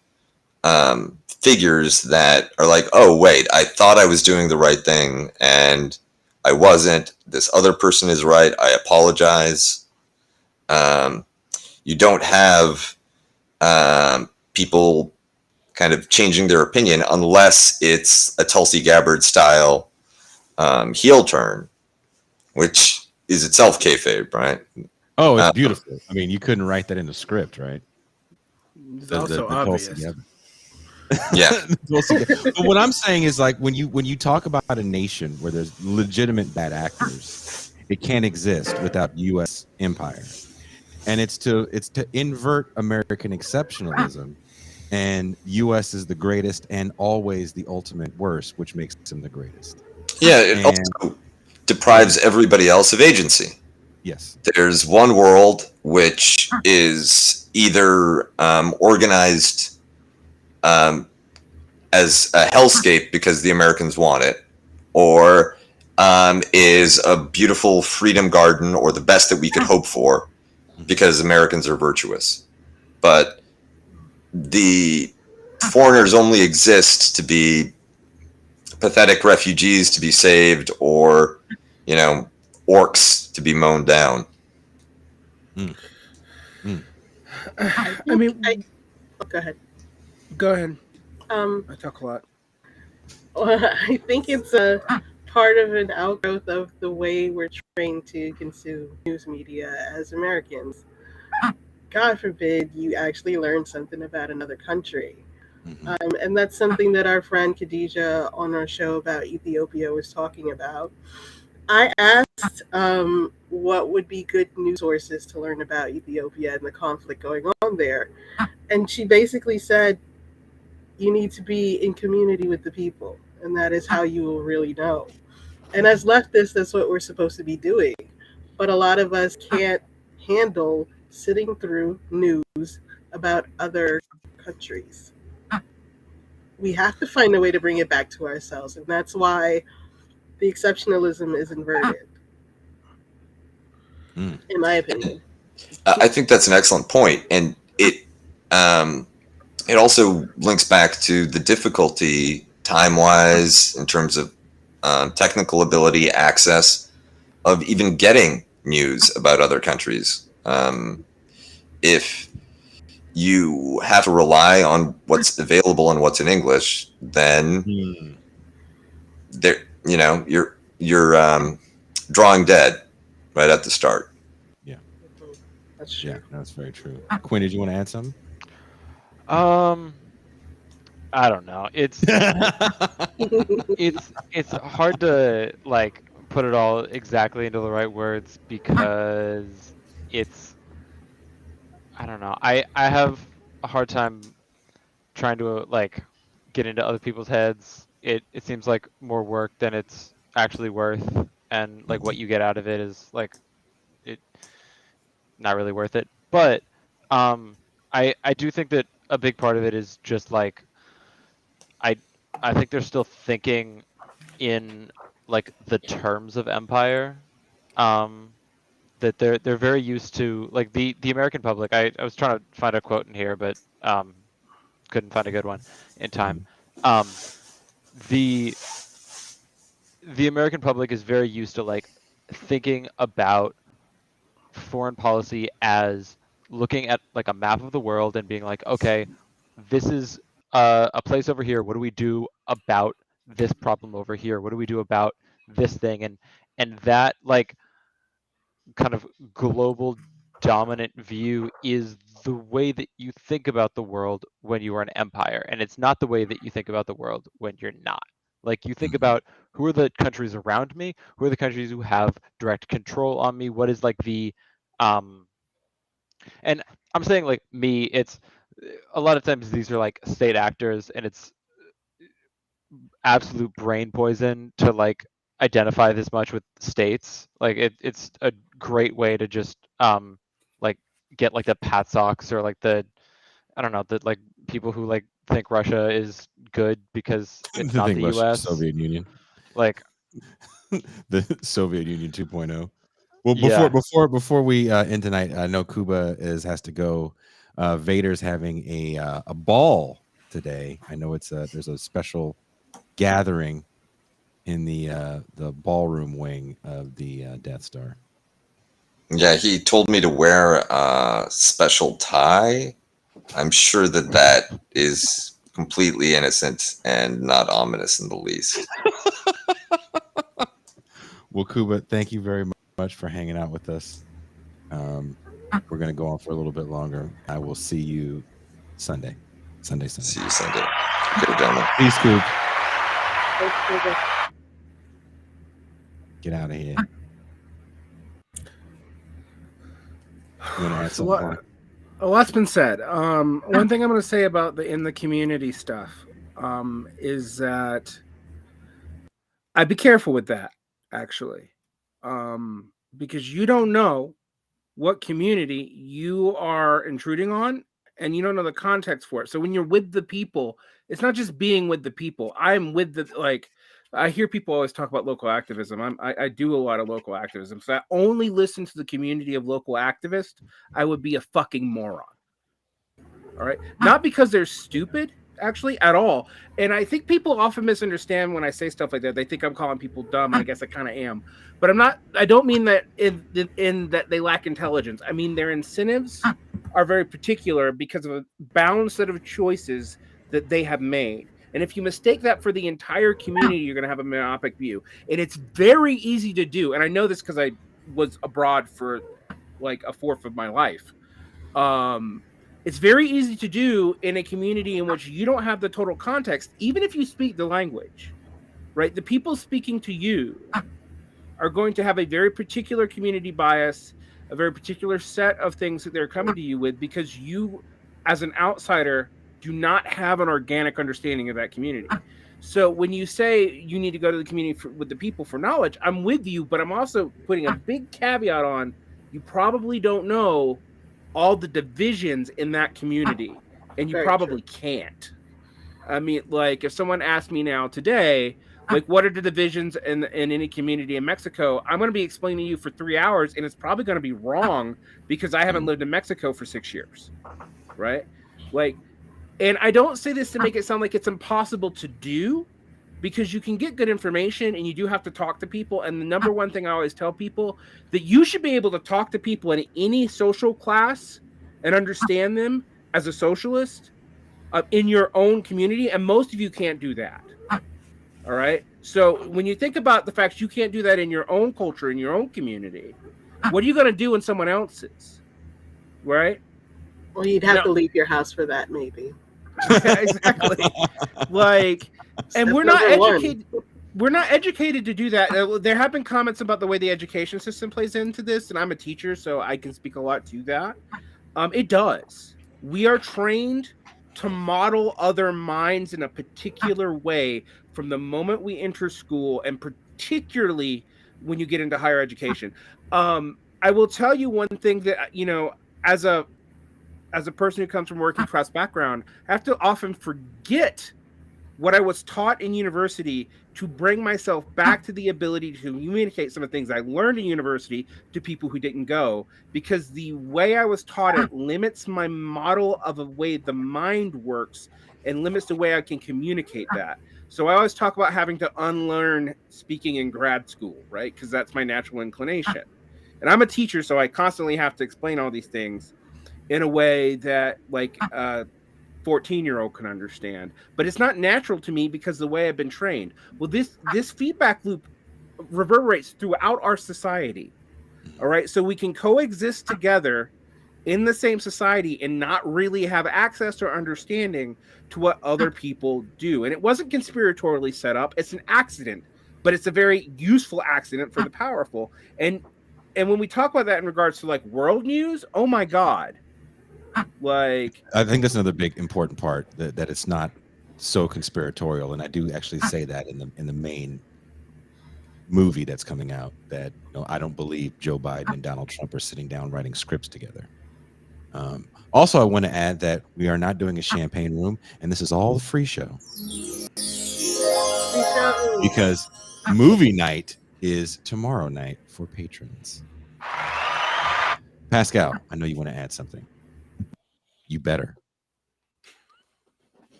figures that are like, oh, wait, I thought I was doing the right thing, and I wasn't. This other person is right. I apologize. You don't have people kind of changing their opinion unless it's a Tulsi Gabbard style heel turn, which is itself kayfabe, right? Oh, it's beautiful. I mean, you couldn't write that in the script, right? It's also obvious. Yeah. But what I'm saying is, like, when you talk about a nation where there's legitimate bad actors, it can't exist without U.S. empire, and it's to invert American exceptionalism, and U.S. is the greatest and always the ultimate worst, which makes them the greatest. Yeah, it also deprives everybody else of agency. Yes. There's one world which is either organized as a hellscape because the Americans want it, or is a beautiful freedom garden, or the best that we could hope for because Americans are virtuous. But the foreigners only exist to be pathetic refugees to be saved, or, you know, orcs to be mown down. I mean, go ahead. Go ahead. I talk a lot. I think it's a part of an outgrowth of the way we're trained to consume news media as Americans. God forbid you actually learn something about another country. And that's something that our friend Khadija on our show about Ethiopia was talking about. I asked what would be good news sources to learn about Ethiopia and the conflict going on there. And she basically said, you need to be in community with the people, and that is how you will really know. And as leftists, that's what we're supposed to be doing. But a lot of us can't handle sitting through news about other countries. We have to find a way to bring it back to ourselves, and that's why the exceptionalism is inverted, in my opinion. I think that's an excellent point, and it also links back to the difficulty time-wise in terms of technical ability, access of even getting news about other countries. If you have to rely on what's available and what's in English, then you're drawing dead right at the start. Yeah, That's true. yeah, that's very true. Quinn, did you want to add something? I don't know. It's hard to like put it all exactly into the right words because it's I don't know. I have a hard time trying to like get into other people's heads. It seems like more work than it's actually worth, and like what you get out of it is like it not really worth it. But I do think that a big part of it is just like I think they're still thinking in like the terms of empire. That they're very used to like the American public. I was trying to find a quote in here, but couldn't find a good one in time. The American public is very used to like thinking about foreign policy as looking at like a map of the world and being like, okay, this is a place over here. What do we do about this problem over here? What do we do about this thing? And that like kind of global dominant view is the way that you think about the world when you are an empire, and it's not the way that you think about the world when you're not. Like you think about who are the countries around me, who are the countries who have direct control on me, what is like the and I'm saying like me, it's a lot of times these are like state actors, and it's absolute brain poison to like identify this much with states. Like it's a great way to just like get like the PATSOCs or like the I don't know, the like people who like think Russia is good because it's not the US. Soviet Union. Like the Soviet Union 2.0. Well, Yeah. before we end tonight, I know Kuba has to go. Vader's having a ball today. I know there's a special gathering in the ballroom wing of the Death Star. Yeah, he told me to wear a special tie. I'm sure that is completely innocent and not ominous in the least. Well, Kuba, thank you very much for hanging out with us. We're going to go on for a little bit longer. I will see you Sunday. See you Sunday. Okay, gentlemen. Peace, Coop. Thanks, Kuba. Get out of here. You want to add something? A lot's been said. One thing I'm going to say about the in the community stuff is that I'd be careful with that, actually, because you don't know what community you are intruding on, and you don't know the context for it. So when you're with the people, it's not just being with the people. I'm with the like. I hear people always talk about local activism. I do a lot of local activism. So I only listen to the community of local activists. I would be a fucking moron. All right. Not because they're stupid, actually, at all. And I think people often misunderstand when I say stuff like that. They think I'm calling people dumb. And I guess I kind of am. But I'm not. I don't mean that in that they lack intelligence. I mean their incentives are very particular because of a balanced set of choices that they have made. And if you mistake that for the entire community, you're going to have a myopic view. And it's very easy to do. And I know this because I was abroad for like a fourth of my life. It's very easy to do in a community in which you don't have the total context, even if you speak the language, right? The people speaking to you are going to have a very particular community bias, a very particular set of things that they're coming to you with, because you, as an outsider, do not have an organic understanding of that community. So when you say you need to go to the community with the people for knowledge, I'm with you, but I'm also putting a big caveat on, you probably don't know all the divisions in that community, and you probably can't. I mean, like if someone asked me now today, like what are the divisions in any community in Mexico, I'm going to be explaining to you for 3 hours, and it's probably going to be wrong because I haven't lived in Mexico for 6 years, right? Like And I don't say this to make it sound like it's impossible to do, because you can get good information and you do have to talk to people. And the number one thing I always tell people, that you should be able to talk to people in any social class and understand them as a socialist in your own community. And most of you can't do that. All right. So when you think about the fact you can't do that in your own culture, in your own community, what are you going to do in someone else's? Right. Well, you'd have to leave your house for that, maybe. Yeah, exactly. Like, and we're not educated. We're not educated to do that. There have been comments about the way the education system plays into this, and I'm a teacher, so I can speak a lot to that. It does. We are trained to model other minds in a particular way from the moment we enter school, and particularly when you get into higher education. I will tell you one thing that, you know, as a person who comes from a working class background, I have to often forget what I was taught in university to bring myself back to the ability to communicate some of the things I learned in university to people who didn't go, because the way I was taught it limits my model of a way the mind works and limits the way I can communicate that. So I always talk about having to unlearn speaking in grad school, right? Because that's my natural inclination. And I'm a teacher, so I constantly have to explain all these things in a way that, like, 14-year-old can understand, but it's not natural to me because the way I've been trained. Well, this feedback loop reverberates throughout our society. All right, so we can coexist together in the same society and not really have access or understanding to what other people do. And it wasn't conspiratorially set up; it's an accident, but it's a very useful accident for the powerful. And when we talk about that in regards to like world news, oh my God. Like, I think that's another big important part, that it's not so conspiratorial, and I do actually say that in the main movie that's coming out, that, you know, I don't believe Joe Biden and Donald Trump are sitting down writing scripts together. Also, I want to add that we are not doing a champagne room, and this is all a free show, because movie night is tomorrow night for patrons. Pascal, I know you want to add something. You better.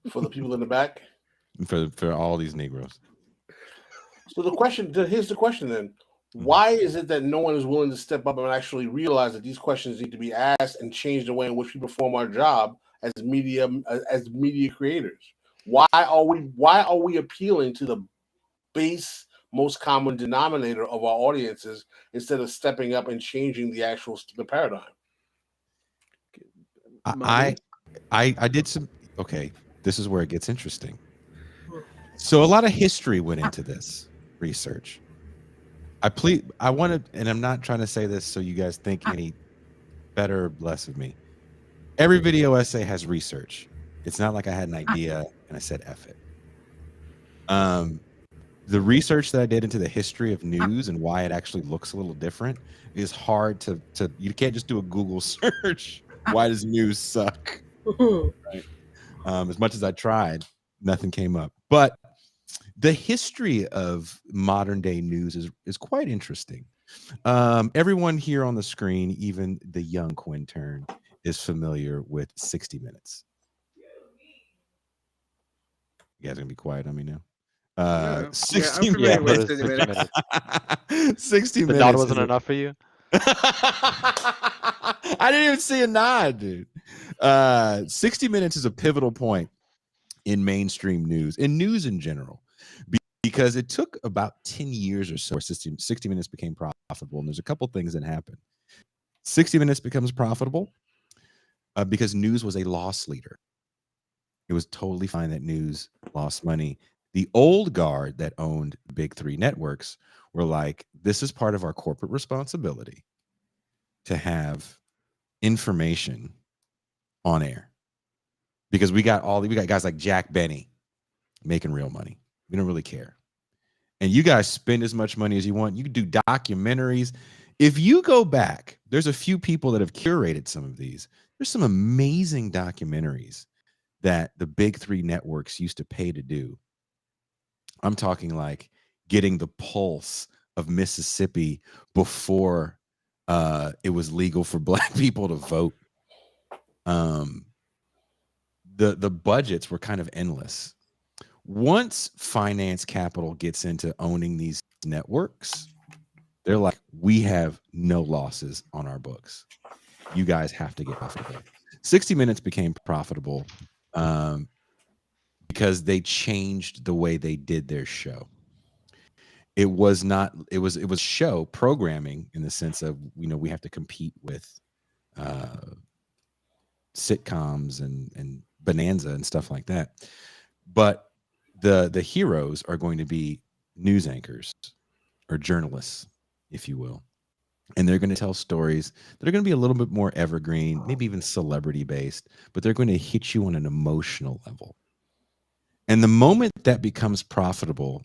For the people in the back? For all these Negroes. So here's the question then. Why is it that no one is willing to step up and actually realize that these questions need to be asked and change the way in which we perform our job as media creators? Why are we appealing to the base, most common denominator of our audiences instead of stepping up and changing the paradigm? I did some. Okay, this is where it gets interesting. So a lot of history went into this research. I wanted, and I'm not trying to say this so you guys think any better or less of me. Every video essay has research. It's not like I had an idea and I said F it. The research that I did into the history of news and why it actually looks a little different is hard to you can't just do a Google search. Why does news suck? Right? As much as I tried, nothing came up. But the history of modern day news is quite interesting. Everyone here on the screen, even the young Quinn Turn, is familiar with 60 Minutes. You guys gonna be quiet on me now? 60 minutes. 60 the minutes. nod wasn't enough for you? I didn't even see a nod, dude. 60 Minutes is a pivotal point in mainstream news, in news in general, because it took about 10 years or so 60 Minutes became profitable, and there's a couple things that happened. 60 Minutes becomes profitable because news was a loss leader. It was totally fine that news lost money. The old guard that owned the big three networks were like, this is part of our corporate responsibility to have information on air, because we got guys like Jack Benny making real money. We don't really care. And you guys spend as much money as you want. You can do documentaries. If you go back, there's a few people that have curated some of these. There's some amazing documentaries that the big three networks used to pay to do. I'm talking like getting the pulse of Mississippi before it was legal for Black people to vote. The budgets were kind of endless. Once finance capital gets into owning these networks, they're like, we have no losses on our books. You guys have to get profitable. 60 Minutes became profitable because they changed the way they did their show. It was show programming in the sense of, we have to compete with sitcoms and Bonanza and stuff like that. But the heroes are going to be news anchors or journalists, if you will. And they're going to tell stories that are going to be a little bit more evergreen, maybe even celebrity based, but they're going to hit you on an emotional level. And the moment that becomes profitable,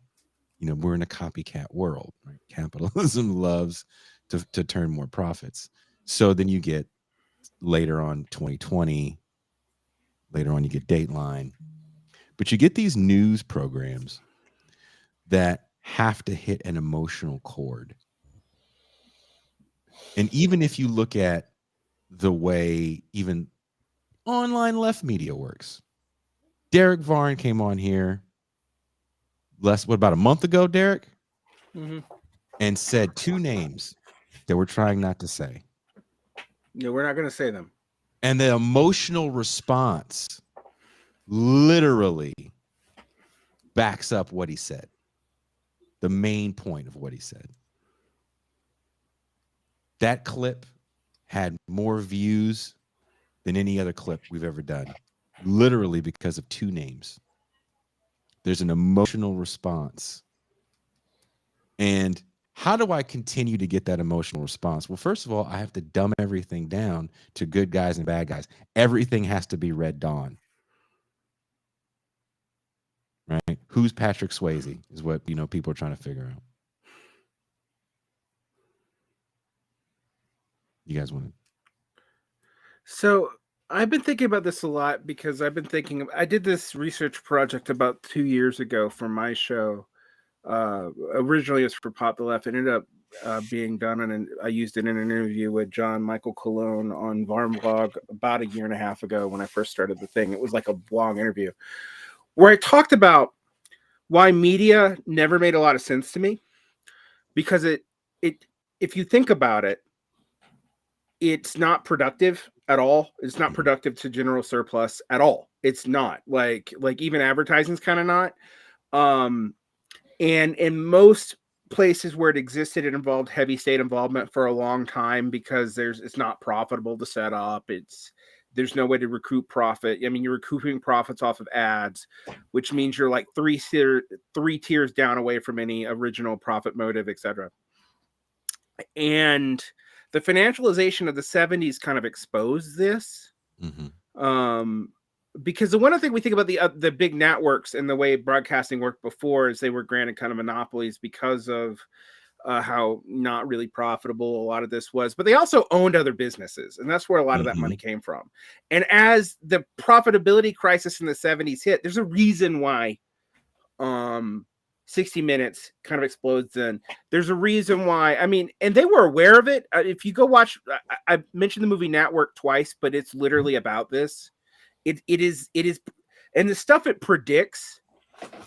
we're in a copycat world, right? Capitalism loves to turn more profits. So then you get later on 2020, later on you get Dateline, but you get these news programs that have to hit an emotional chord. And even if you look at the way even online left media works, Derek Varn came on here about a month ago, Derek, and said two names that we're trying not to say. No, we're not going to say them. And the emotional response literally backs up what he said. The main point of what he said. That clip had more views than any other clip we've ever done, literally because of two names. There's an emotional response. And how do I continue to get that emotional response? Well, first of all, I have to dumb everything down to good guys and bad guys. Everything has to be Red Dawn. Right? Who's Patrick Swayze is what, people are trying to figure out. You guys want to? So I've been thinking about this a lot because I did this research project about 2 years ago for my show. Originally it's for Pop the Left. It ended up being done, and I used it in an interview with John Michael Cologne on Varn Blog about a year and a half ago when I first started the thing. It was like a long interview where I talked about why media never made a lot of sense to me, because it if you think about it, it's not productive at all. It's not productive to general surplus at all. It's not like even advertising's kind of not. And in most places where it existed, it involved heavy state involvement for a long time because it's not profitable to set up. There's no way to recoup profit. I mean, you're recouping profits off of ads, which means you're like three tiers down away from any original profit motive, etc. And the financialization of the 70s kind of exposed this. Because the one other thing we think about the big networks and the way broadcasting worked before is they were granted kind of monopolies because of how not really profitable a lot of this was, but they also owned other businesses, and that's where a lot of that money came from. And as the profitability crisis in the 70s hit, there's a reason why 60 Minutes kind of explodes then. There's a reason why, and they were aware of it. If you go watch, I mentioned the movie Network twice, but it's literally about this. It is, and the stuff it predicts,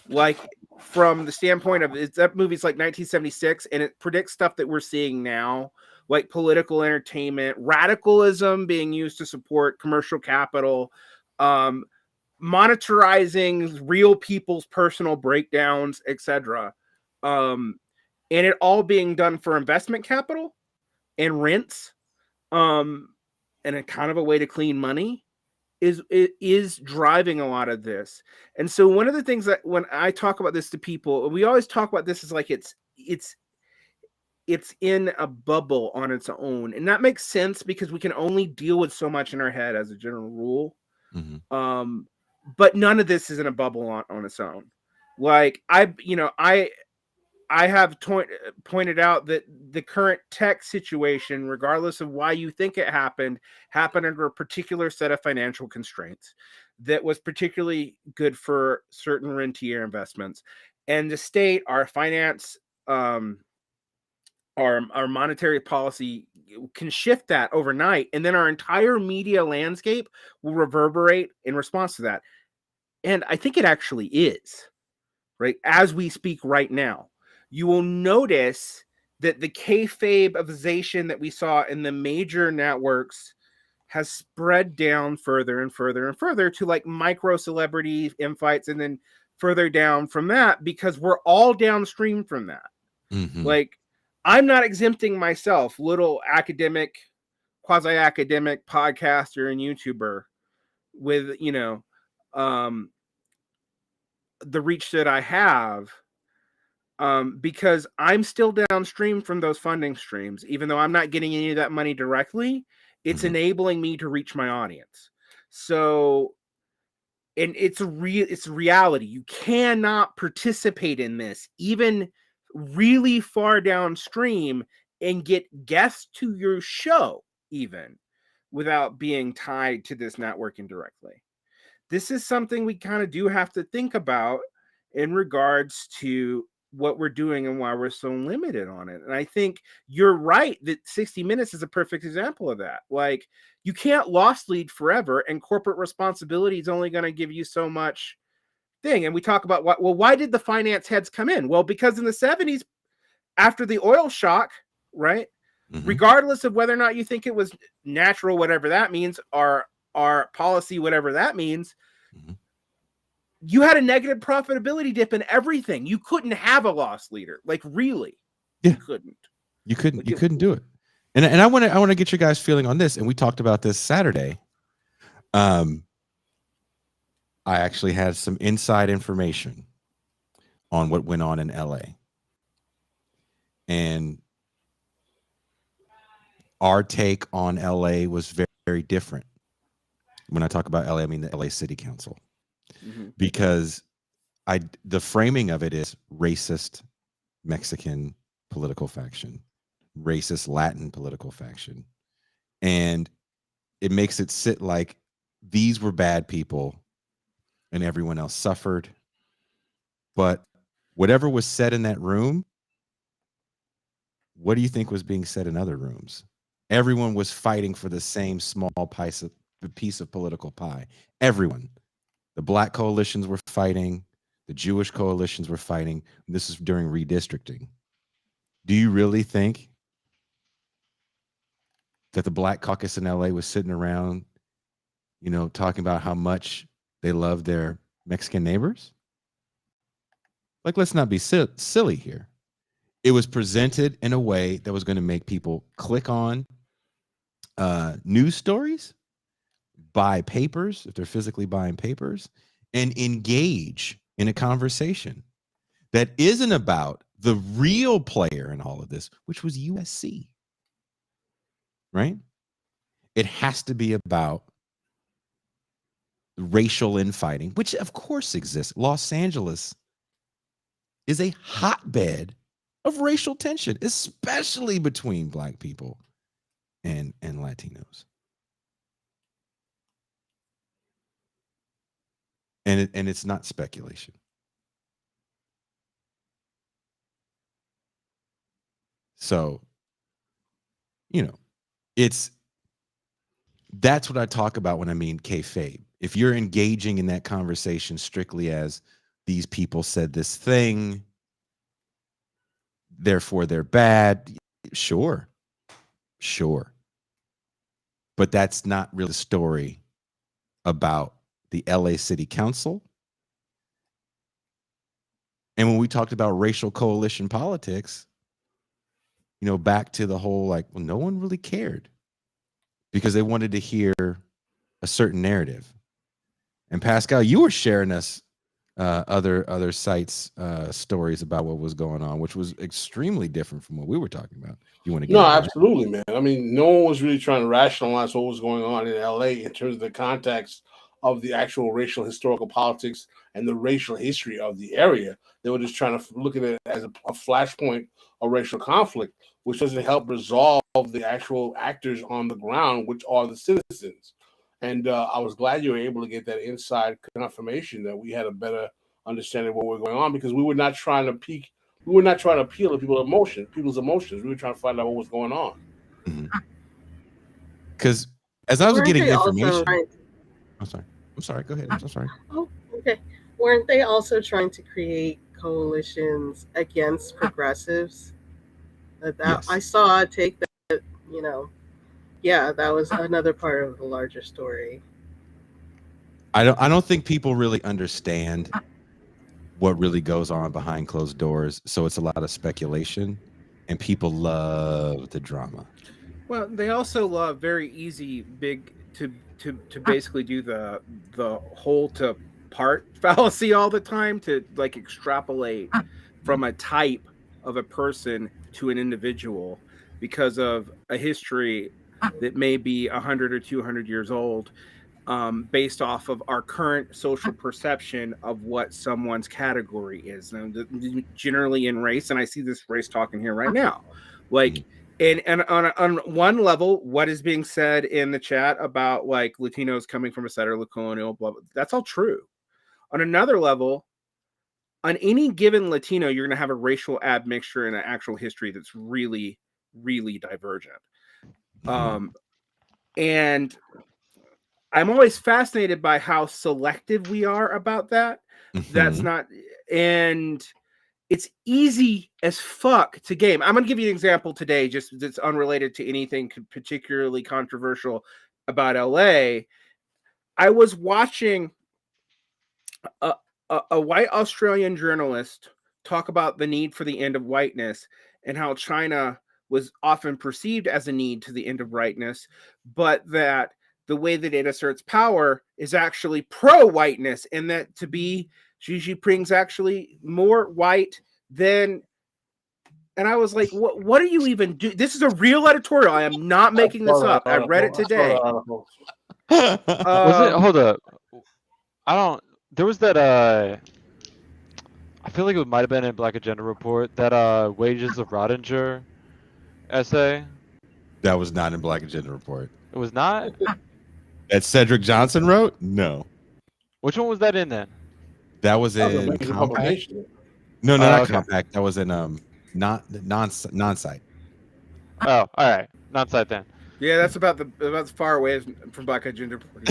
like from the standpoint of that movie's like 1976, and it predicts stuff that we're seeing now, like political entertainment, radicalism being used to support commercial capital, monetizing real people's personal breakdowns, etc. And it all being done for investment capital and rents, and a kind of a way to clean money is driving a lot of this. And so one of the things that when I talk about this to people, we always talk about this as like it's in a bubble on its own. And that makes sense because we can only deal with so much in our head as a general rule. But none of this is in a bubble on its own. Like I have pointed out that the current tech situation, regardless of why you think it happened under a particular set of financial constraints that was particularly good for certain rentier investments. And the state, our finance, our monetary policy can shift that overnight, and then our entire media landscape will reverberate in response to that. And I think it actually is, right? As we speak right now, you will notice that the kayfabeization that we saw in the major networks has spread down further and further and further to like micro celebrity infights, and then further down from that, because we're all downstream from that. Mm-hmm. Like, I'm not exempting myself, little academic, quasi-academic podcaster and YouTuber with, you know, the reach that I have, because I'm still downstream from those funding streams. Even though I'm not getting any of that money directly, it's enabling me to reach my audience. So, and it's reality. You cannot participate in this, even really far downstream, and get guests to your show, even without being tied to this network indirectly. This is something we kind of do have to think about in regards to what we're doing and why we're so limited on it. And I think you're right that 60 Minutes is a perfect example of that. Like, you can't loss lead forever, and corporate responsibility is only going to give you so much thing. And we talk about why did the finance heads come in? Well, because in the 70s, after the oil shock, right? Regardless of whether or not you think it was natural, whatever that means, or our policy, whatever that means, you had a negative profitability dip in everything. You couldn't have a loss leader. Like, really? Yeah. You couldn't. You couldn't do it. And I want to get your guys' feeling on this. And we talked about this Saturday. I actually had some inside information on what went on in LA. And our take on LA was very, very different. When I talk about LA, I mean the LA City Council. Because the framing of it is racist Mexican political faction, racist Latin political faction. And it makes it sit like these were bad people and everyone else suffered. But whatever was said in that room, what do you think was being said in other rooms? Everyone was fighting for the same small piece of political pie. Everyone. The black coalitions were fighting. The Jewish coalitions were fighting. This is during redistricting. Do you really think that the Black Caucus in LA was sitting around, you know, talking about how much they love their Mexican neighbors? Like, let's not be silly here. It was presented in a way that was going to make people click on news stories, buy papers if they're physically buying papers, and engage in a conversation that isn't about the real player in all of this, which was USC, right? It has to be about racial infighting, which of course exists. Los Angeles is a hotbed of racial tension, especially between black people and Latinos. And it's not speculation. So, you know, that's what I talk about when I mean kayfabe. If you're engaging in that conversation strictly as these people said this thing, therefore they're bad, sure. But that's not really the story about the LA City Council. And when we talked about racial coalition politics, you know, back to the whole, like, well, no one really cared because they wanted to hear a certain narrative. And Pascal, you were sharing us other sites stories about what was going on, which was extremely different from what we were talking about. You want to get No, absolutely, man. I mean, no one was really trying to rationalize what was going on in LA in terms of the context of the actual racial historical politics and the racial history of the area. They were just trying to look at it as a flashpoint of racial conflict, which doesn't help resolve the actual actors on the ground, which are the citizens. And I was glad you were able to get that inside confirmation that we had a better understanding of what was going on, because we were not trying to appeal to people's emotions. We were trying to find out what was going on. because as I was Weren't getting they also information, trying I'm sorry. Go ahead. I'm so sorry. Oh, okay. Weren't they also trying to create coalitions against progressives? Yes. I saw a take that, yeah, that was another part of the larger story. I don't think people really understand what really goes on behind closed doors. So it's a lot of speculation, and people love the drama. Well, they also love very easy, big to basically do the whole to part fallacy all the time, to like extrapolate from a type of a person to an individual because of a history that may be 100 or 200 years old, based off of our current social perception of what someone's category is, and generally in race. And I see this race talking here right now, like. And on one level, what is being said in the chat about like Latinos coming from a settler colonial, blah, blah, that's all true. On another level, on any given Latino, you're going to have a racial admixture and an actual history that's really, really divergent. And I'm always fascinated by how selective we are about that. That's not, and it's easy as fuck to game. I'm going to give you an example today, just that's unrelated to anything particularly controversial about LA. I was watching a white Australian journalist talk about the need for the end of whiteness and how China was often perceived as a need to the end of whiteness, but that the way that it asserts power is actually pro-whiteness, and that to be Xi Jinping's actually more white than. And I was like, what are you even doing? This is a real editorial. I am not making this up. I read it today. Was it? Hold up. There was that. I feel like it might have been in Black Agenda Report, that Wages of Rodinger essay. That was not in Black Agenda Report. It was not? That Cedric Johnson wrote? No. Which one was that in then? That was in Compact. No, not okay. Compact. That was in non-site. Oh, all right. Non-site then. Yeah, that's about as far away from Black Agenda Report.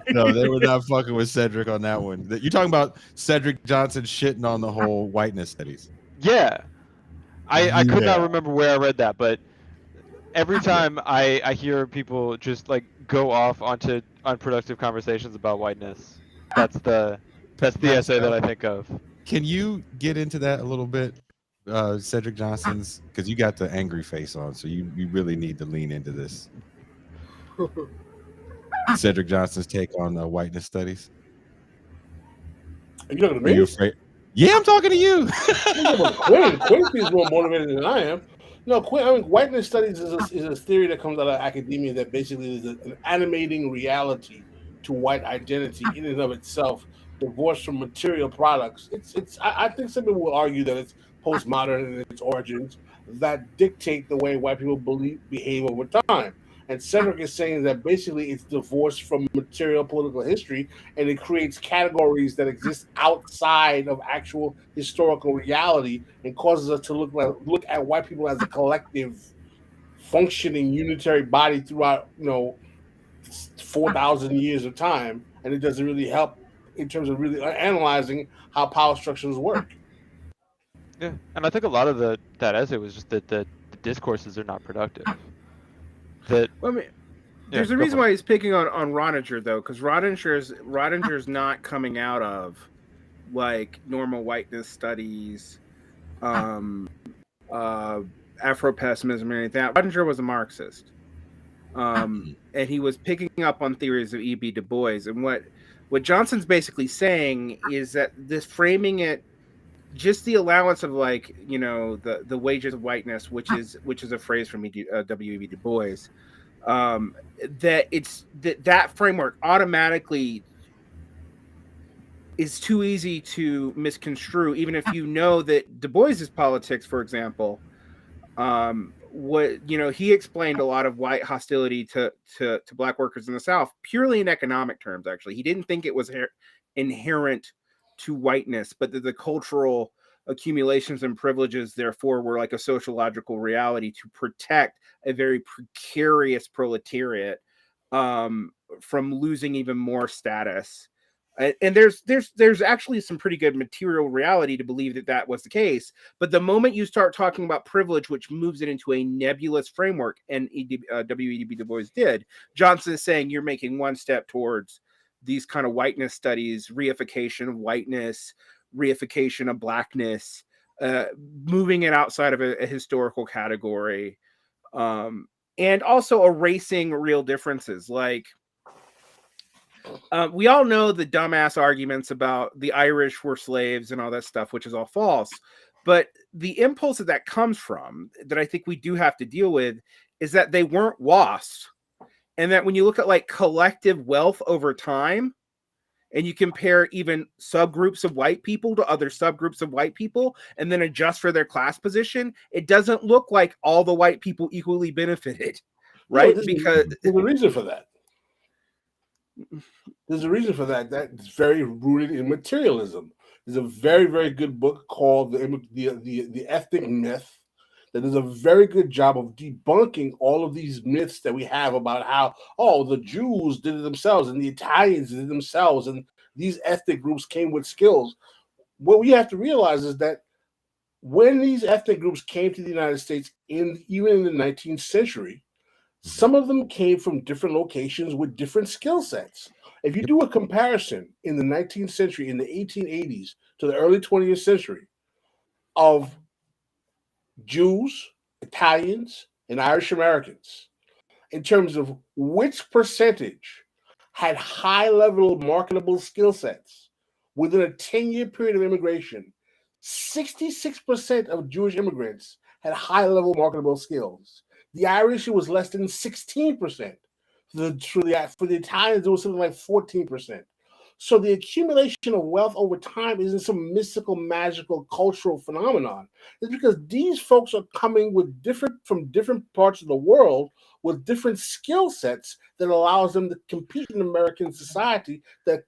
No, they were not fucking with Cedric on that one. You're talking about Cedric Johnson shitting on the whole whiteness studies. Yeah. I could not remember where I read that, but every time I hear people just like go off onto unproductive conversations about whiteness, that's the essay that I think of. Can you get into that a little bit, Cedric Johnson's? Because you got the angry face on, so you really need to lean into this. Cedric Johnson's take on whiteness studies. Are you talking to me? Are you afraid? Yeah, I'm talking to you. Quinn seems more motivated than I am. No, Quinn. I mean, whiteness studies is a theory that comes out of academia that basically is an animating reality to white identity in and of itself, divorced from material products. I think some people will argue that it's postmodern in its origins that dictate the way white people behave over time. And Cedric is saying that basically it's divorced from material political history, and it creates categories that exist outside of actual historical reality and causes us to look at white people as a collective functioning unitary body throughout 4,000 years of time, and it doesn't really help in terms of really analyzing how power structures work. Yeah, and I think a lot of that essay was just that the discourses are not productive. There's a reason why he's picking on Rodinger, though, because Rodinger's not coming out of like normal whiteness studies, Afro-pessimism, or anything. Rodinger was a Marxist, and he was picking up on theories of E.B. Du Bois. And what Johnson's basically saying is that this framing it, just the allowance of like the wages of whiteness, which is a phrase from W.E.B. Du Bois, that it's that framework automatically is too easy to misconstrue, even if you know that Du Bois's politics, for example, he explained a lot of white hostility to black workers in the South purely in economic terms. Actually, he didn't think it was inherent to whiteness, but the cultural accumulations and privileges, therefore, were like a sociological reality to protect a very precarious proletariat from losing even more status. And there's actually some pretty good material reality to believe that that was the case. But the moment you start talking about privilege, which moves it into a nebulous framework, and W.E.B. Du Bois did, Johnson is saying you're making one step towards these kind of whiteness studies, reification of whiteness, reification of blackness, moving it outside of a historical category, and also erasing real differences. Like, we all know the dumbass arguments about the Irish were slaves and all that stuff, which is all false. But the impulse that comes from, that I think we do have to deal with, is that they weren't WASPs. And that when you look at like collective wealth over time, and you compare even subgroups of white people to other subgroups of white people, and then adjust for their class position, it doesn't look like all the white people equally benefited, right? No, because there's a reason for that. There's a reason for that. That's very rooted in materialism. There's a very, very good book called the Ethnic Myth that does a very good job of debunking all of these myths that we have about how, oh, the Jews did it themselves and the Italians did it themselves and these ethnic groups came with skills. What we have to realize is that when these ethnic groups came to the United States, even in the 19th century, some of them came from different locations with different skill sets. If you do a comparison in the 19th century, in the 1880s to the early 20th century, of Jews, Italians, and Irish Americans, in terms of which percentage had high-level marketable skill sets within a 10-year period of immigration, 66% of Jewish immigrants had high-level marketable skills. The Irish, it was less than 16%. For the Italians, it was something like 14%. So the accumulation of wealth over time isn't some mystical, magical, cultural phenomenon. It's because these folks are coming from different parts of the world with different skill sets that allows them to compete in American society that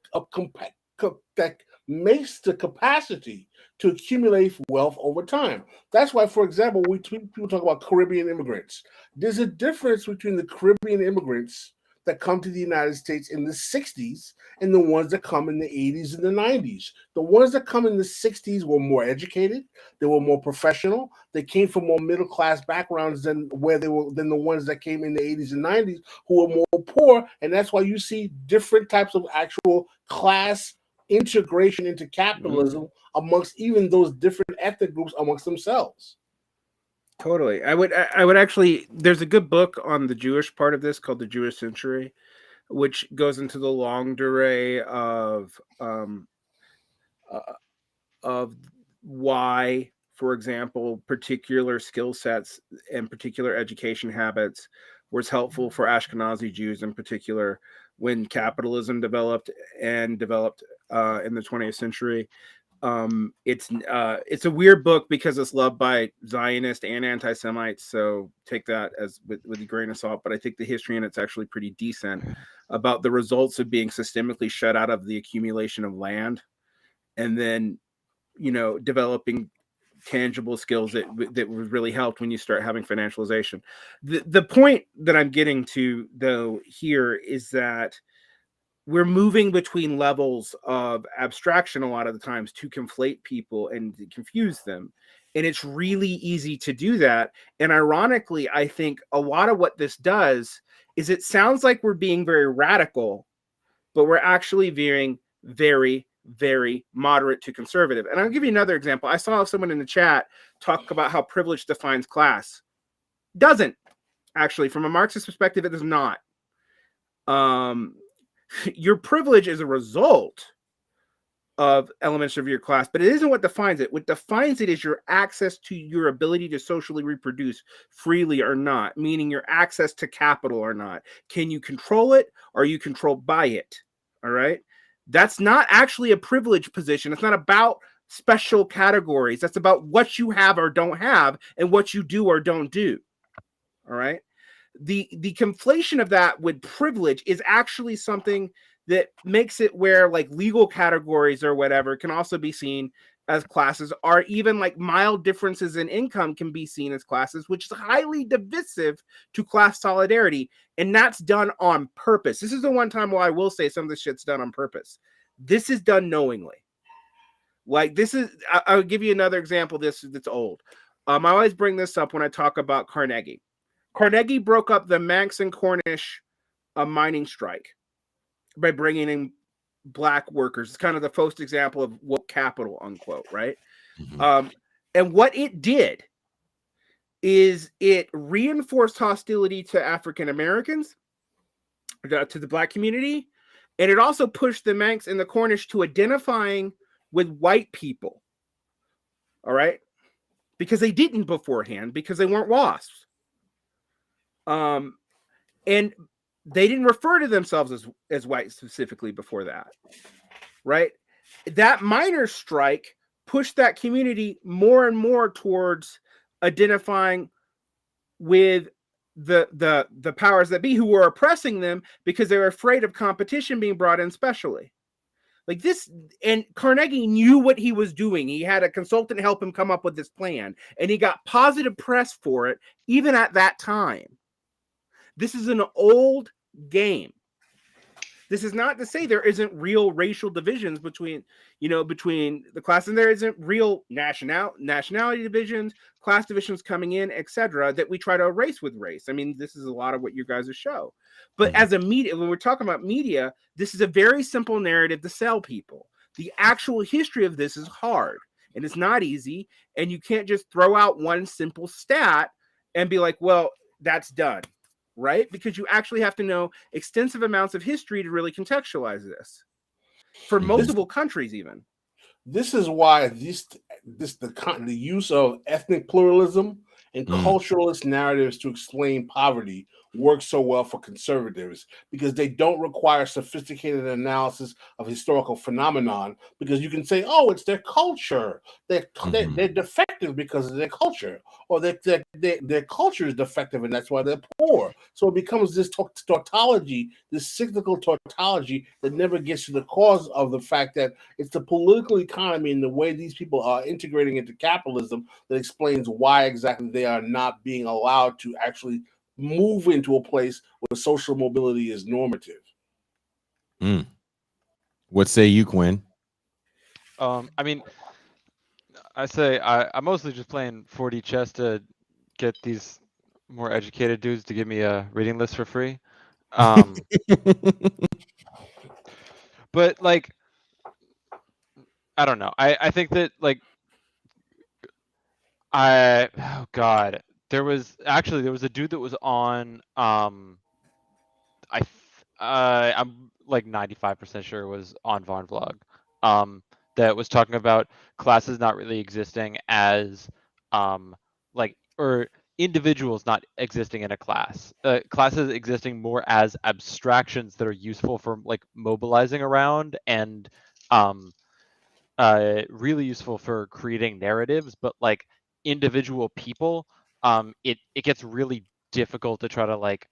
makes the capacity to accumulate wealth over time. That's why, for example, people talk about Caribbean immigrants. There's a difference between the Caribbean immigrants that come to the United States in the 60s and the ones that come in the 80s and the 90s. The ones that come in the 60s were more educated, they were more professional, they came from more middle-class backgrounds than the ones that came in the 80s and 90s who were more poor, and that's why you see different types of actual class integration into capitalism amongst even those different ethnic groups amongst themselves. Totally. I would actually, there's a good book on the Jewish part of this called The Jewish Century, which goes into the longue durée of why, for example, particular skill sets and particular education habits was helpful for Ashkenazi Jews in particular when capitalism developed in the 20th century. It's a weird book because it's loved by Zionists and anti-Semites, so take that as with a grain of salt. But I think the history in it's actually pretty decent about the results of being systemically shut out of the accumulation of land, and then developing tangible skills that was really helped when you start having financialization. The point that I'm getting to though here is that we're moving between levels of abstraction a lot of the times to conflate people and to confuse them. And it's really easy to do that. And ironically, I think a lot of what this does is it sounds like we're being very radical, but we're actually veering very, very moderate to conservative. And I'll give you another example. I saw someone in the chat talk about how privilege defines class. Doesn't. Actually, from a Marxist perspective, it does not. Your privilege is a result of elements of your class, but it isn't what defines it. What defines it is your access to your ability to socially reproduce freely or not, meaning your access to capital or not. Can you control it, or are you controlled by it? All right. That's not actually a privileged position. It's not about special categories. That's about what you have or don't have and what you do or don't do. All right. The conflation of that with privilege is actually something that makes it where like legal categories or whatever can also be seen as classes, or even like mild differences in income can be seen as classes, which is highly divisive to class solidarity. And that's done on purpose. This is the one time where I will say some of this shit's done on purpose. This is done knowingly. Like this is, I'll give you another example. That's old. I always bring this up when I talk about Carnegie. Carnegie broke up the Manx and Cornish mining strike by bringing in Black workers. It's kind of the first example of woke capital, unquote, right? Mhm. And what it did is it reinforced hostility to African Americans, to the Black community, and it also pushed the Manx and the Cornish to identifying with white people. All right, because they didn't beforehand, because they weren't WASPs. And they didn't refer to themselves as white specifically before that, right? That miners' strike pushed that community more and more towards identifying with the powers that be who were oppressing them because they were afraid of competition being brought in specially. Like this, and Carnegie knew what he was doing. He had a consultant help him come up with this plan, and he got positive press for it, even at that time. This is an old game. This is not to say there isn't real racial divisions between the classes, and there isn't real nationality divisions, class divisions coming in, etc., that we try to erase with race. I mean, this is a lot of what you guys show. But as a media, when we're talking about media, this is a very simple narrative to sell people. The actual history of this is hard, and it's not easy, and you can't just throw out one simple stat and be like, well, that's done. Right? Because you actually have to know extensive amounts of history to really contextualize this for multiple countries, even. This is why the use of ethnic pluralism and culturalist narratives to explain poverty works so well for conservatives, because they don't require sophisticated analysis of historical phenomenon, because you can say, oh, it's their culture. They're defective because of their culture, or their culture is defective and that's why they're poor. So it becomes this tautology, this cyclical tautology that never gets to the cause of the fact that it's the political economy and the way these people are integrating into capitalism that explains why exactly they are not being allowed to actually move into a place where social mobility is normative. What say you, Quinn? I mean, I say I'm mostly just playing 4D chess to get these more educated dudes to give me a reading list for free. But like, I don't know. I think that like, oh God, there was a dude that was on I'm like 95% sure it was on Vaughn Vlog, that was talking about classes not really existing as like, or individuals not existing in a class, classes existing more as abstractions that are useful for like mobilizing around and really useful for creating narratives, but like individual people, it gets really difficult to try to like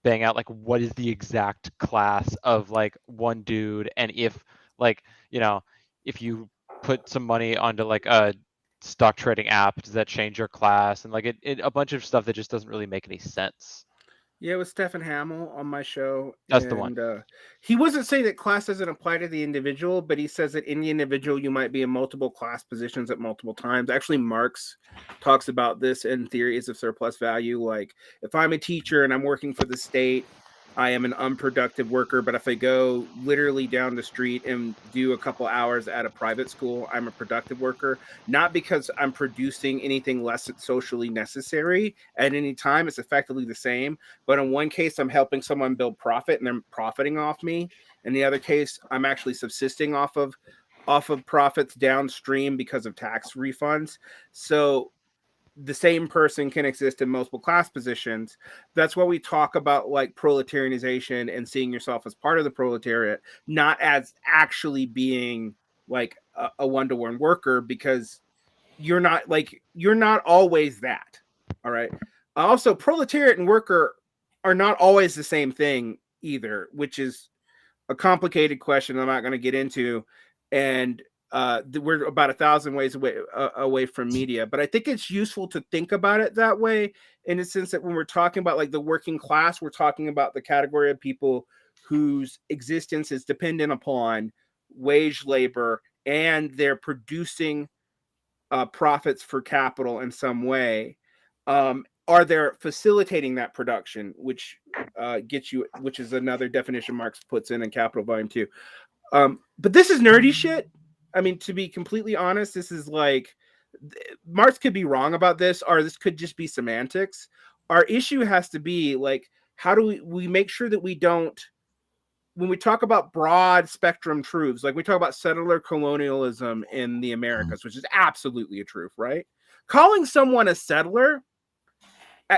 bang out like what is the exact class of like one dude, and if like, you know, if you put some money onto like a stock trading app, does that change your class, and like it a bunch of stuff that just doesn't really make any sense. Yeah, it was Stephen Hamill on my show. That's the one. He wasn't saying that class doesn't apply to the individual, but he says that in the individual, you might be in multiple class positions at multiple times. Actually, Marx talks about this in Theories of Surplus Value. Like, if I'm a teacher and I'm working for the state, I am an unproductive worker. But if I go literally down the street and do a couple hours at a private school, I'm a productive worker. Not because I'm producing anything less socially necessary at any time. It's effectively the same. But in one case, I'm helping someone build profit and they're profiting off me. In the other case, I'm actually subsisting off of profits downstream because of tax refunds. So the same person can exist in multiple class positions. That's why we talk about like proletarianization and seeing yourself as part of the proletariat, not as actually being like a one-to-one worker, because you're not always that. All right. Also, proletariat and worker are not always the same thing either, which is a complicated question I'm not going to get into. And we're about 1,000 ways away from media. But I think it's useful to think about it that way, in the sense that when we're talking about like the working class, we're talking about the category of people whose existence is dependent upon wage labor, and they're producing profits for capital in some way. Are they facilitating that production, which gets you, which is another definition Marx puts in Capital Volume 2. But this is nerdy shit. I mean, to be completely honest, this is like, Marx could be wrong about this, or this could just be semantics. Our issue has to be like, how do we make sure that we don't, when we talk about broad spectrum truths, like we talk about settler colonialism in the Americas, which is absolutely a truth, right? Calling someone a settler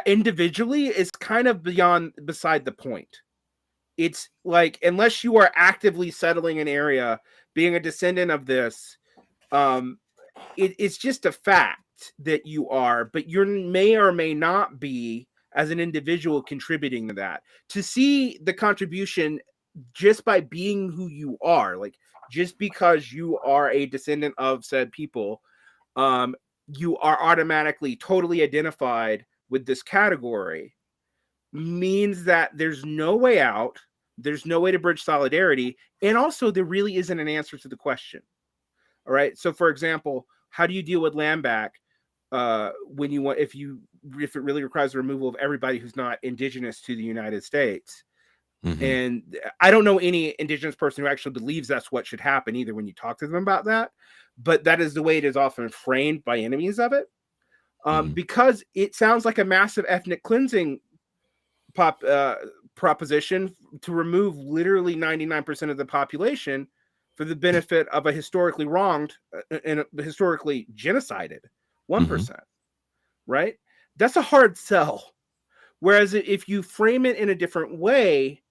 individually is kind of beside the point. It's like, unless you are actively settling an area, being a descendant of this, it's just a fact that you are, but you may or may not be, as an individual, contributing to that. To see the contribution just by being who you are, like just because you are a descendant of said people, you are automatically totally identified with this category, means that there's no way out, there's no way to bridge solidarity, and also there really isn't an answer to the question. All right. So for example, how do you deal with land back when you want, if it really requires the removal of everybody who's not indigenous to the United States? Mm-hmm. And I don't know any indigenous person who actually believes that's what should happen either when you talk to them about that, but that is the way it is often framed by enemies of it. Because it sounds like a massive ethnic cleansing proposition to remove literally 99% of the population for the benefit of a historically wronged and historically genocided 1%, right? That's a hard sell. Whereas if you frame it in a different way,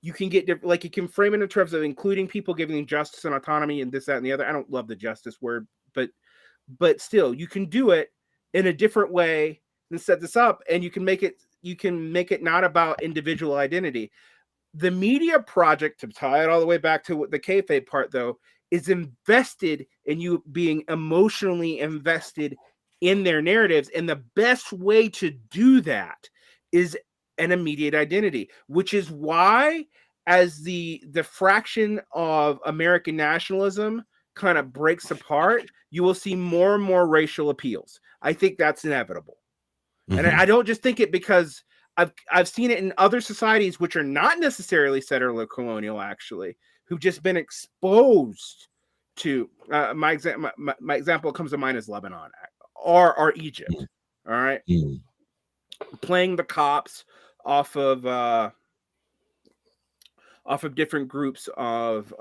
you can get, like, you can frame it in terms of including people, giving them justice and autonomy and this, that, and the other. I don't love the justice word, but still, you can do it in a different way and set this up, and you can make it not about individual identity. The media project, to tie it all the way back to the kayfabe part, though, is invested in you being emotionally invested in their narratives, and the best way to do that is an immediate identity, which is why, as the fraction of American nationalism kind of breaks apart, you will see more and more racial appeals. I think that's inevitable. And I don't just think it because I've seen it in other societies which are not necessarily settler colonial, actually, who've just been exposed to my example comes to mind is Lebanon or Egypt. All right. Playing the cops off of different groups of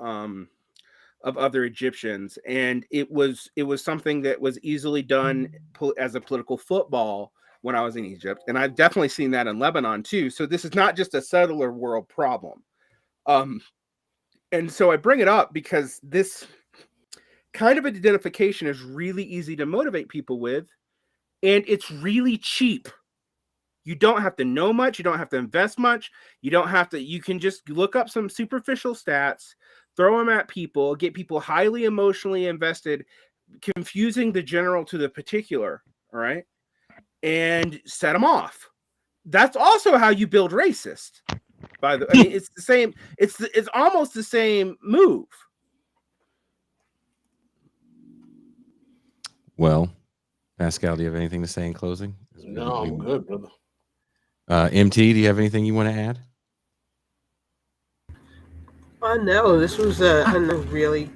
other Egyptians, and it was something that was easily done as a political football when I was in Egypt, and I've definitely seen that in Lebanon too. So this is not just a settler world problem, and so I bring it up because this kind of identification is really easy to motivate people with, and it's really cheap. You don't have to know much. You don't have to invest much. You can just look up some superficial stats, throw them at people, get people highly emotionally invested, confusing the general to the particular, all right, and set them off. That's also how you build racist. I mean, it's the same. It's almost the same move. Well, Pascal, do you have anything to say in closing? No, I'm good, brother. MT, do you have anything you want to add? No, this was a really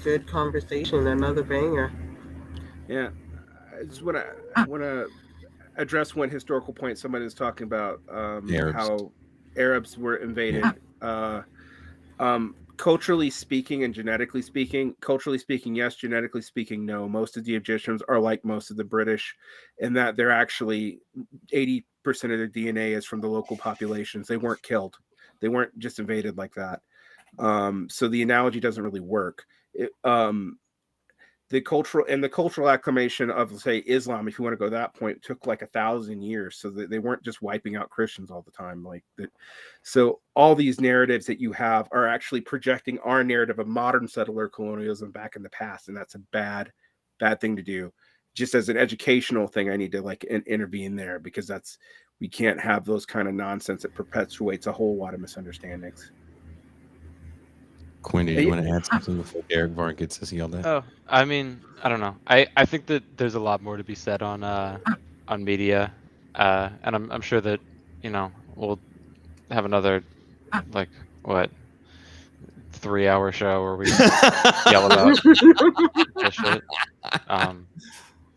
good conversation, another banger. Yeah, I just want to address one historical point somebody was talking about, how Arabs were invaded. Culturally speaking and genetically speaking, yes, genetically speaking, no. Most of the Egyptians are like most of the British in that they're actually 80% of their DNA is from the local populations. They weren't killed. They weren't just invaded like that. So the analogy doesn't really work. the cultural acclamation of, say, Islam, if you want to go that point, took like 1,000 years, so that they weren't just wiping out Christians all the time, like that. So all these narratives that you have are actually projecting our narrative of modern settler colonialism back in the past, and that's a bad thing to do. Just as an educational thing, I need to like intervene there, because we can't have those kind of nonsense that perpetuates a whole lot of misunderstandings. Quinn, do you want to add something before Derek Varn gets us yelled at? Oh, I mean, I don't know. I think that there's a lot more to be said on media, and I'm sure that, you know, we'll have another, like, what, 3-hour show where we yell about this shit.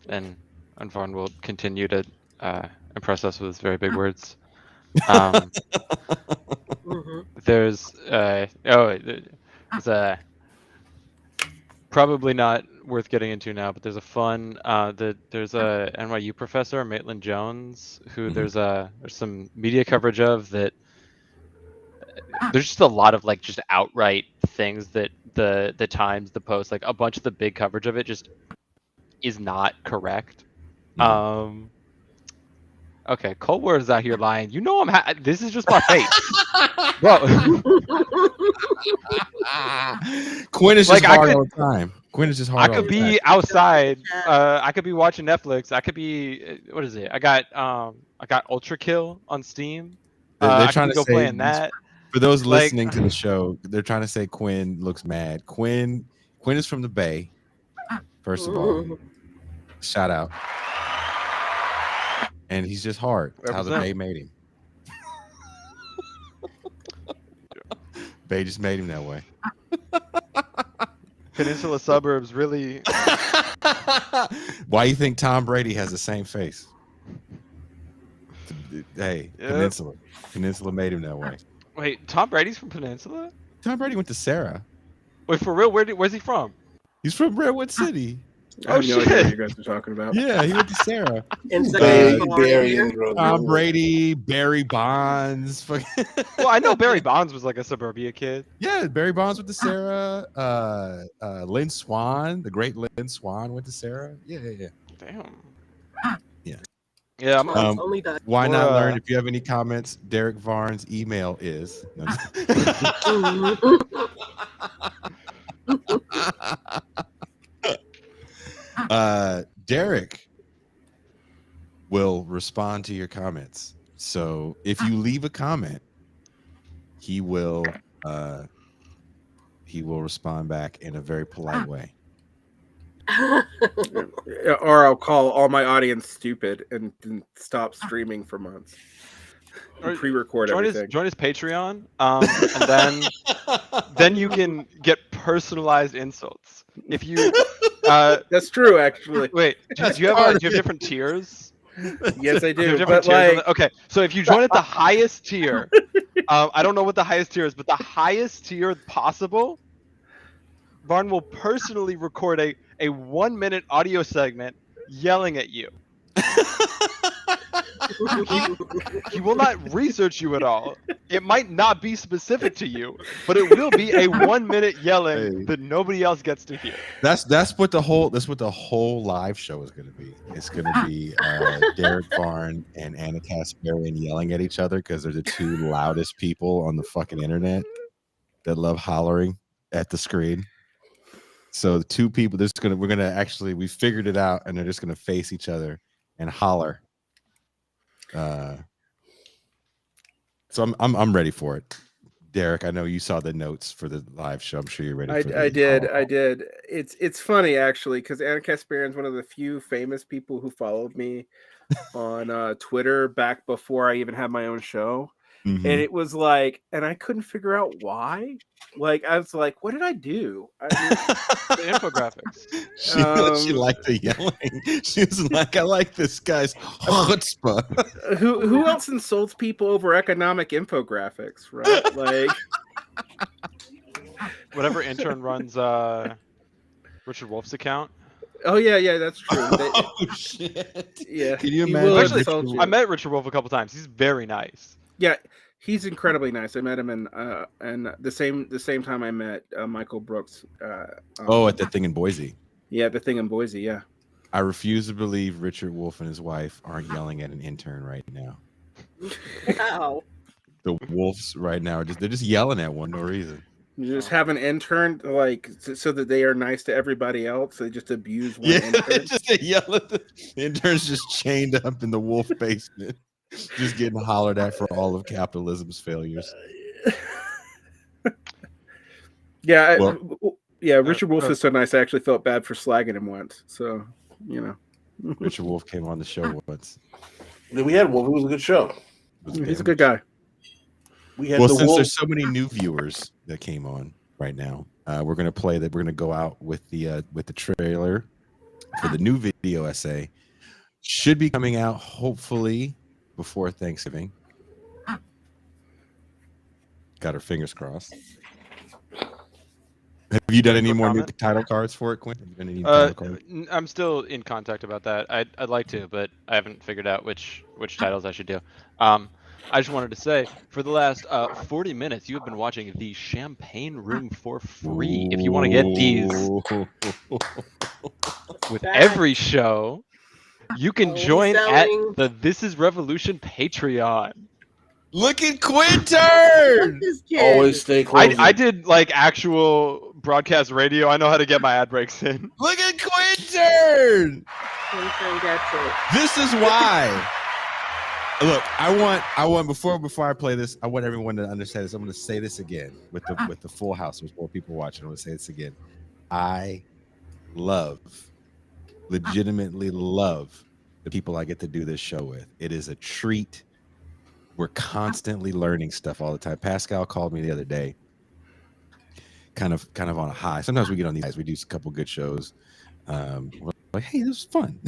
And Varn will continue to impress us with his very big words. There's probably not worth getting into now, but there's a fun there's a NYU professor, Maitland Jones, who there's some media coverage of that. There's just a lot of like just outright things that the Times, the Post, like a bunch of the big coverage of it just is not correct. Okay, Cold War is out here lying. You know this is just my face. Bro. Quinn is just hard all the time. Quinn is just hard. I could be outside. I could be watching Netflix. I could be, what is it? I got Ultra Kill on Steam. They're trying to go say, playing that. For those listening to the show, they're trying to say Quinn looks mad. Quinn is from the Bay. First of all, shout out. And he's just hard. That's how the Bay made him. Bay just made him that way. Peninsula suburbs really. Why you think Tom Brady has the same face? Hey, yep. Peninsula made him that way. Wait, Tom Brady's from Peninsula? Tom Brady went to Sarah. Wait, for real? Where's he from? He's from Redwood City. I have no idea what you guys are talking about. Yeah, he went to Sarah. Tom Brady, Barry Bonds. Well, I know Barry Bonds was like a suburbia kid. Yeah, Barry Bonds went to Sarah. Lynn Swan, the great Lynn Swan, went to Sarah. Yeah. Damn. Yeah. Why not learn? If you have any comments, Derek Varn's email is. Derek will respond to your comments. So if you leave a comment, he will respond back in a very polite way. Or I'll call all my audience stupid and stop streaming for months. Pre-record everything. Join his Patreon, and then you can get personalized insults. If you, that's true, actually. Wait, do you have different tiers? Yes, I do. But okay, so if you join at the highest tier, I don't know what the highest tier is, but the highest tier possible, Varn will personally record a 1-minute audio segment yelling at you. He will not research you at all. It might not be specific to you, but it will be a 1-minute yelling that nobody else gets to hear. That's what the whole live show is going to be. It's going to be Derek Varn and Anna Kasparian yelling at each other because they're the two loudest people on the fucking internet that love hollering at the screen. So the two people, we figured it out, and they're just gonna face each other and holler. So I'm ready for it. Derek, I know you saw the notes for the live show. I'm sure you're ready. I did. It's funny actually, because Anna Kasparian is one of the few famous people who followed me on Twitter back before I even had my own show. Mm-hmm. And it was like, and I couldn't figure out why. Like, I was like, what did I do? The infographics. She liked the yelling. She was like, I like this guy's chutzpah. Who else insults people over economic infographics, right? Like, whatever intern runs Richard Wolf's account. Oh yeah, that's true. Oh shit! Yeah, can you imagine? Actually, I met Richard Wolf a couple times. He's very nice. Yeah, he's incredibly nice. I met him in the same time I met Michael Brooks. At that thing in Boise. Yeah, the thing in Boise. Yeah. I refuse to believe Richard Wolff and his wife aren't yelling at an intern right now. Wow. The Wolves right now they're just yelling at one, no reason. You just have an intern like so that they are nice to everybody else. They just abuse one intern. Just yell at the intern's just chained up in the Wolf basement, just getting hollered at for all of capitalism's failures. Yeah, Richard Wolff is so nice. I actually felt bad for slagging him once. So, you know. Richard Wolff came on the show once. Yeah, we had Wolf. It was a good show. He's a good guy. Since there's so many new viewers that came on right now, we're gonna play that. We're gonna go out with the trailer for the new video essay. Should be coming out hopefully before Thanksgiving. Got our fingers crossed. Have you done any more new title cards for it, Quinn? Have you done any title cards? I'm still in contact about that. I'd like to, but I haven't figured out which titles I should do. I just wanted to say, for the last 40 minutes, you have been watching the Champagne Room for free. If you want to get these with every show, you can join at the This Is Revolution Patreon. Look at Quinn turn! Always stay close. I did like actual broadcast radio. I know how to get my ad breaks in. Look at Quinn turn! This is why. Look, I want before I play this, I want everyone to understand this. I'm going to say this again with the full house. There's more people watching. I'm going to say this again. I legitimately love the people I get to do this show with. It is a treat. We're constantly learning stuff all the time. Pascal called me the other day, kind of on a high. Sometimes we get on these guys. We do a couple good shows. We're like, hey, this is fun.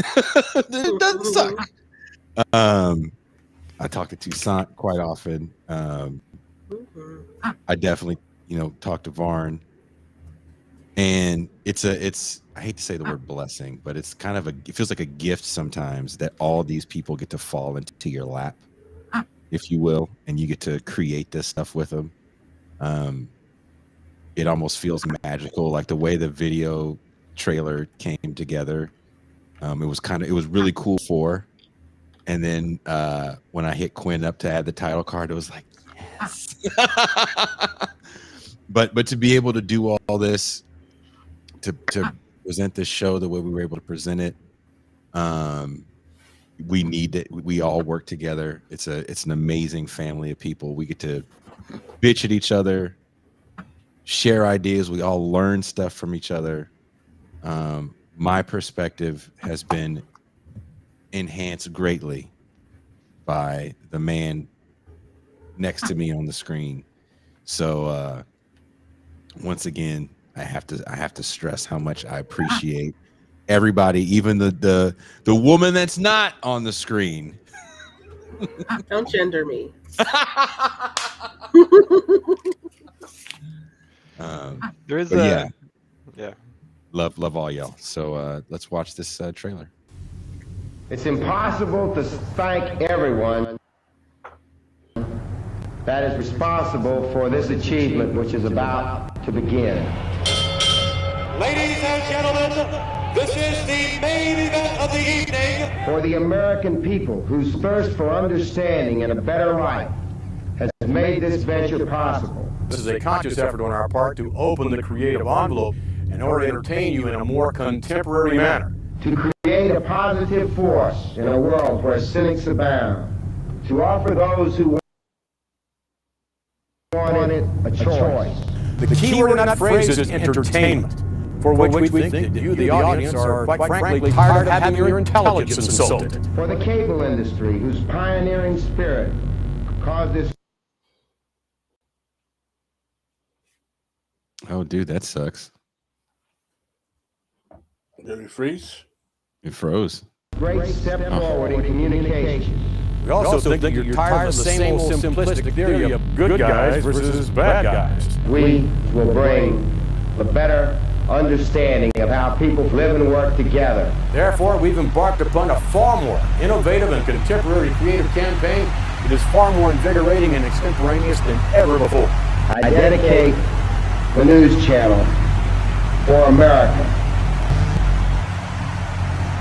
It doesn't suck. I talk to Toussaint quite often. I definitely, talk to Varn, and it's I hate to say the word blessing, but it's kind of it feels like a gift sometimes that all these people get to fall into your lap, if you will, and you get to create this stuff with them. It almost feels magical, like the way the video trailer came together. It was really cool and then when I hit Quinn up to add the title card, it was like, yes. But to be able to do all this, to present this show the way we were able to present it, we need it. We all work together. It's an amazing family of people. We get to bitch at each other, share ideas. We all learn stuff from each other. My perspective has been enhanced greatly by the man next to me on the screen. So once again, I have to stress how much I appreciate everybody, even the woman that's not on the screen. Don't gender me. There is yeah. Love all y'all. So let's watch this trailer. It's impossible to thank everyone that is responsible for this achievement, which is about to begin. Ladies and gentlemen, this is the main event of the evening. For the American people whose thirst for understanding and a better life has made this venture possible. This is a conscious effort on our part to open the creative envelope in order to entertain you in a more contemporary manner. To create a positive force in a world where cynics abound. To offer those who want it a choice. The key word in that phrase is entertainment, for which we think that you, the audience, are quite frankly tired of having your intelligence insulted. For the cable industry, whose pioneering spirit caused this. Oh, dude, that sucks. Did it freeze? It froze. Great step forward in communication. We also think that you're tired of the same old simplistic theory of good guys versus bad guys. We will bring the better understanding of how people live and work together. Therefore, we've embarked upon a far more innovative and contemporary creative campaign that is far more invigorating and extemporaneous than ever before. I dedicate the news channel for America.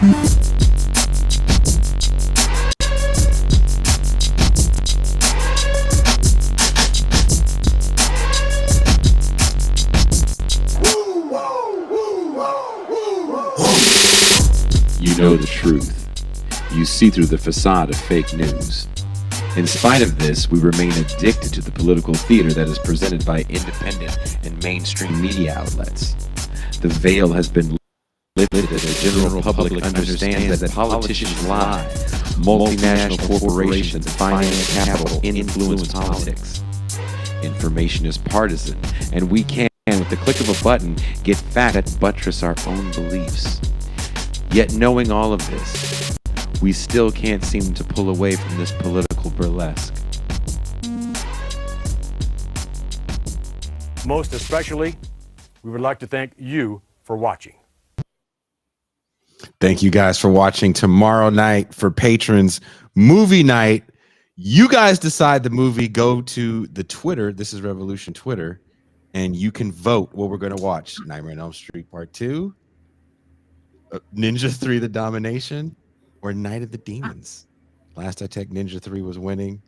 You know the truth. You see through the facade of fake news. In spite of this, we remain addicted to the political theater that is presented by independent and mainstream media outlets. The veil has been lifted as the general public understands that politicians lie, multinational corporations and finance capital influence politics. Information is partisan, and we can, with the click of a button, get facts that buttress our own beliefs. Yet knowing all of this, we still can't seem to pull away from this political burlesque. Most especially, we would like to thank you for watching. Thank you guys for watching. Tomorrow night for patrons, movie night. You guys decide the movie. Go to the Twitter. This is Revolution Twitter. And you can vote what we're going to watch. Nightmare on Elm Street Part 2, Ninja 3 The Domination, or Night of the Demons. Last I checked, Ninja 3 was winning.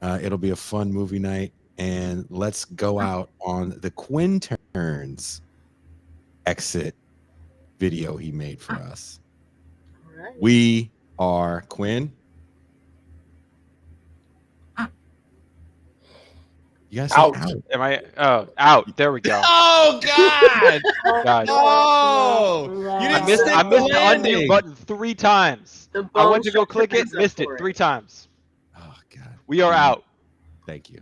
It'll be a fun movie night. And let's go out on the Quinn Turns exit video he made for us. All right. We are Quinn. You guys Out. out. Am I? Oh, out. There we go. Oh God! God. No! You I didn't missed stick the the unmute landing. button 3 times. The I went to bone go click it, shakers up missed it for 3 times. Oh God! We are out. Thank you.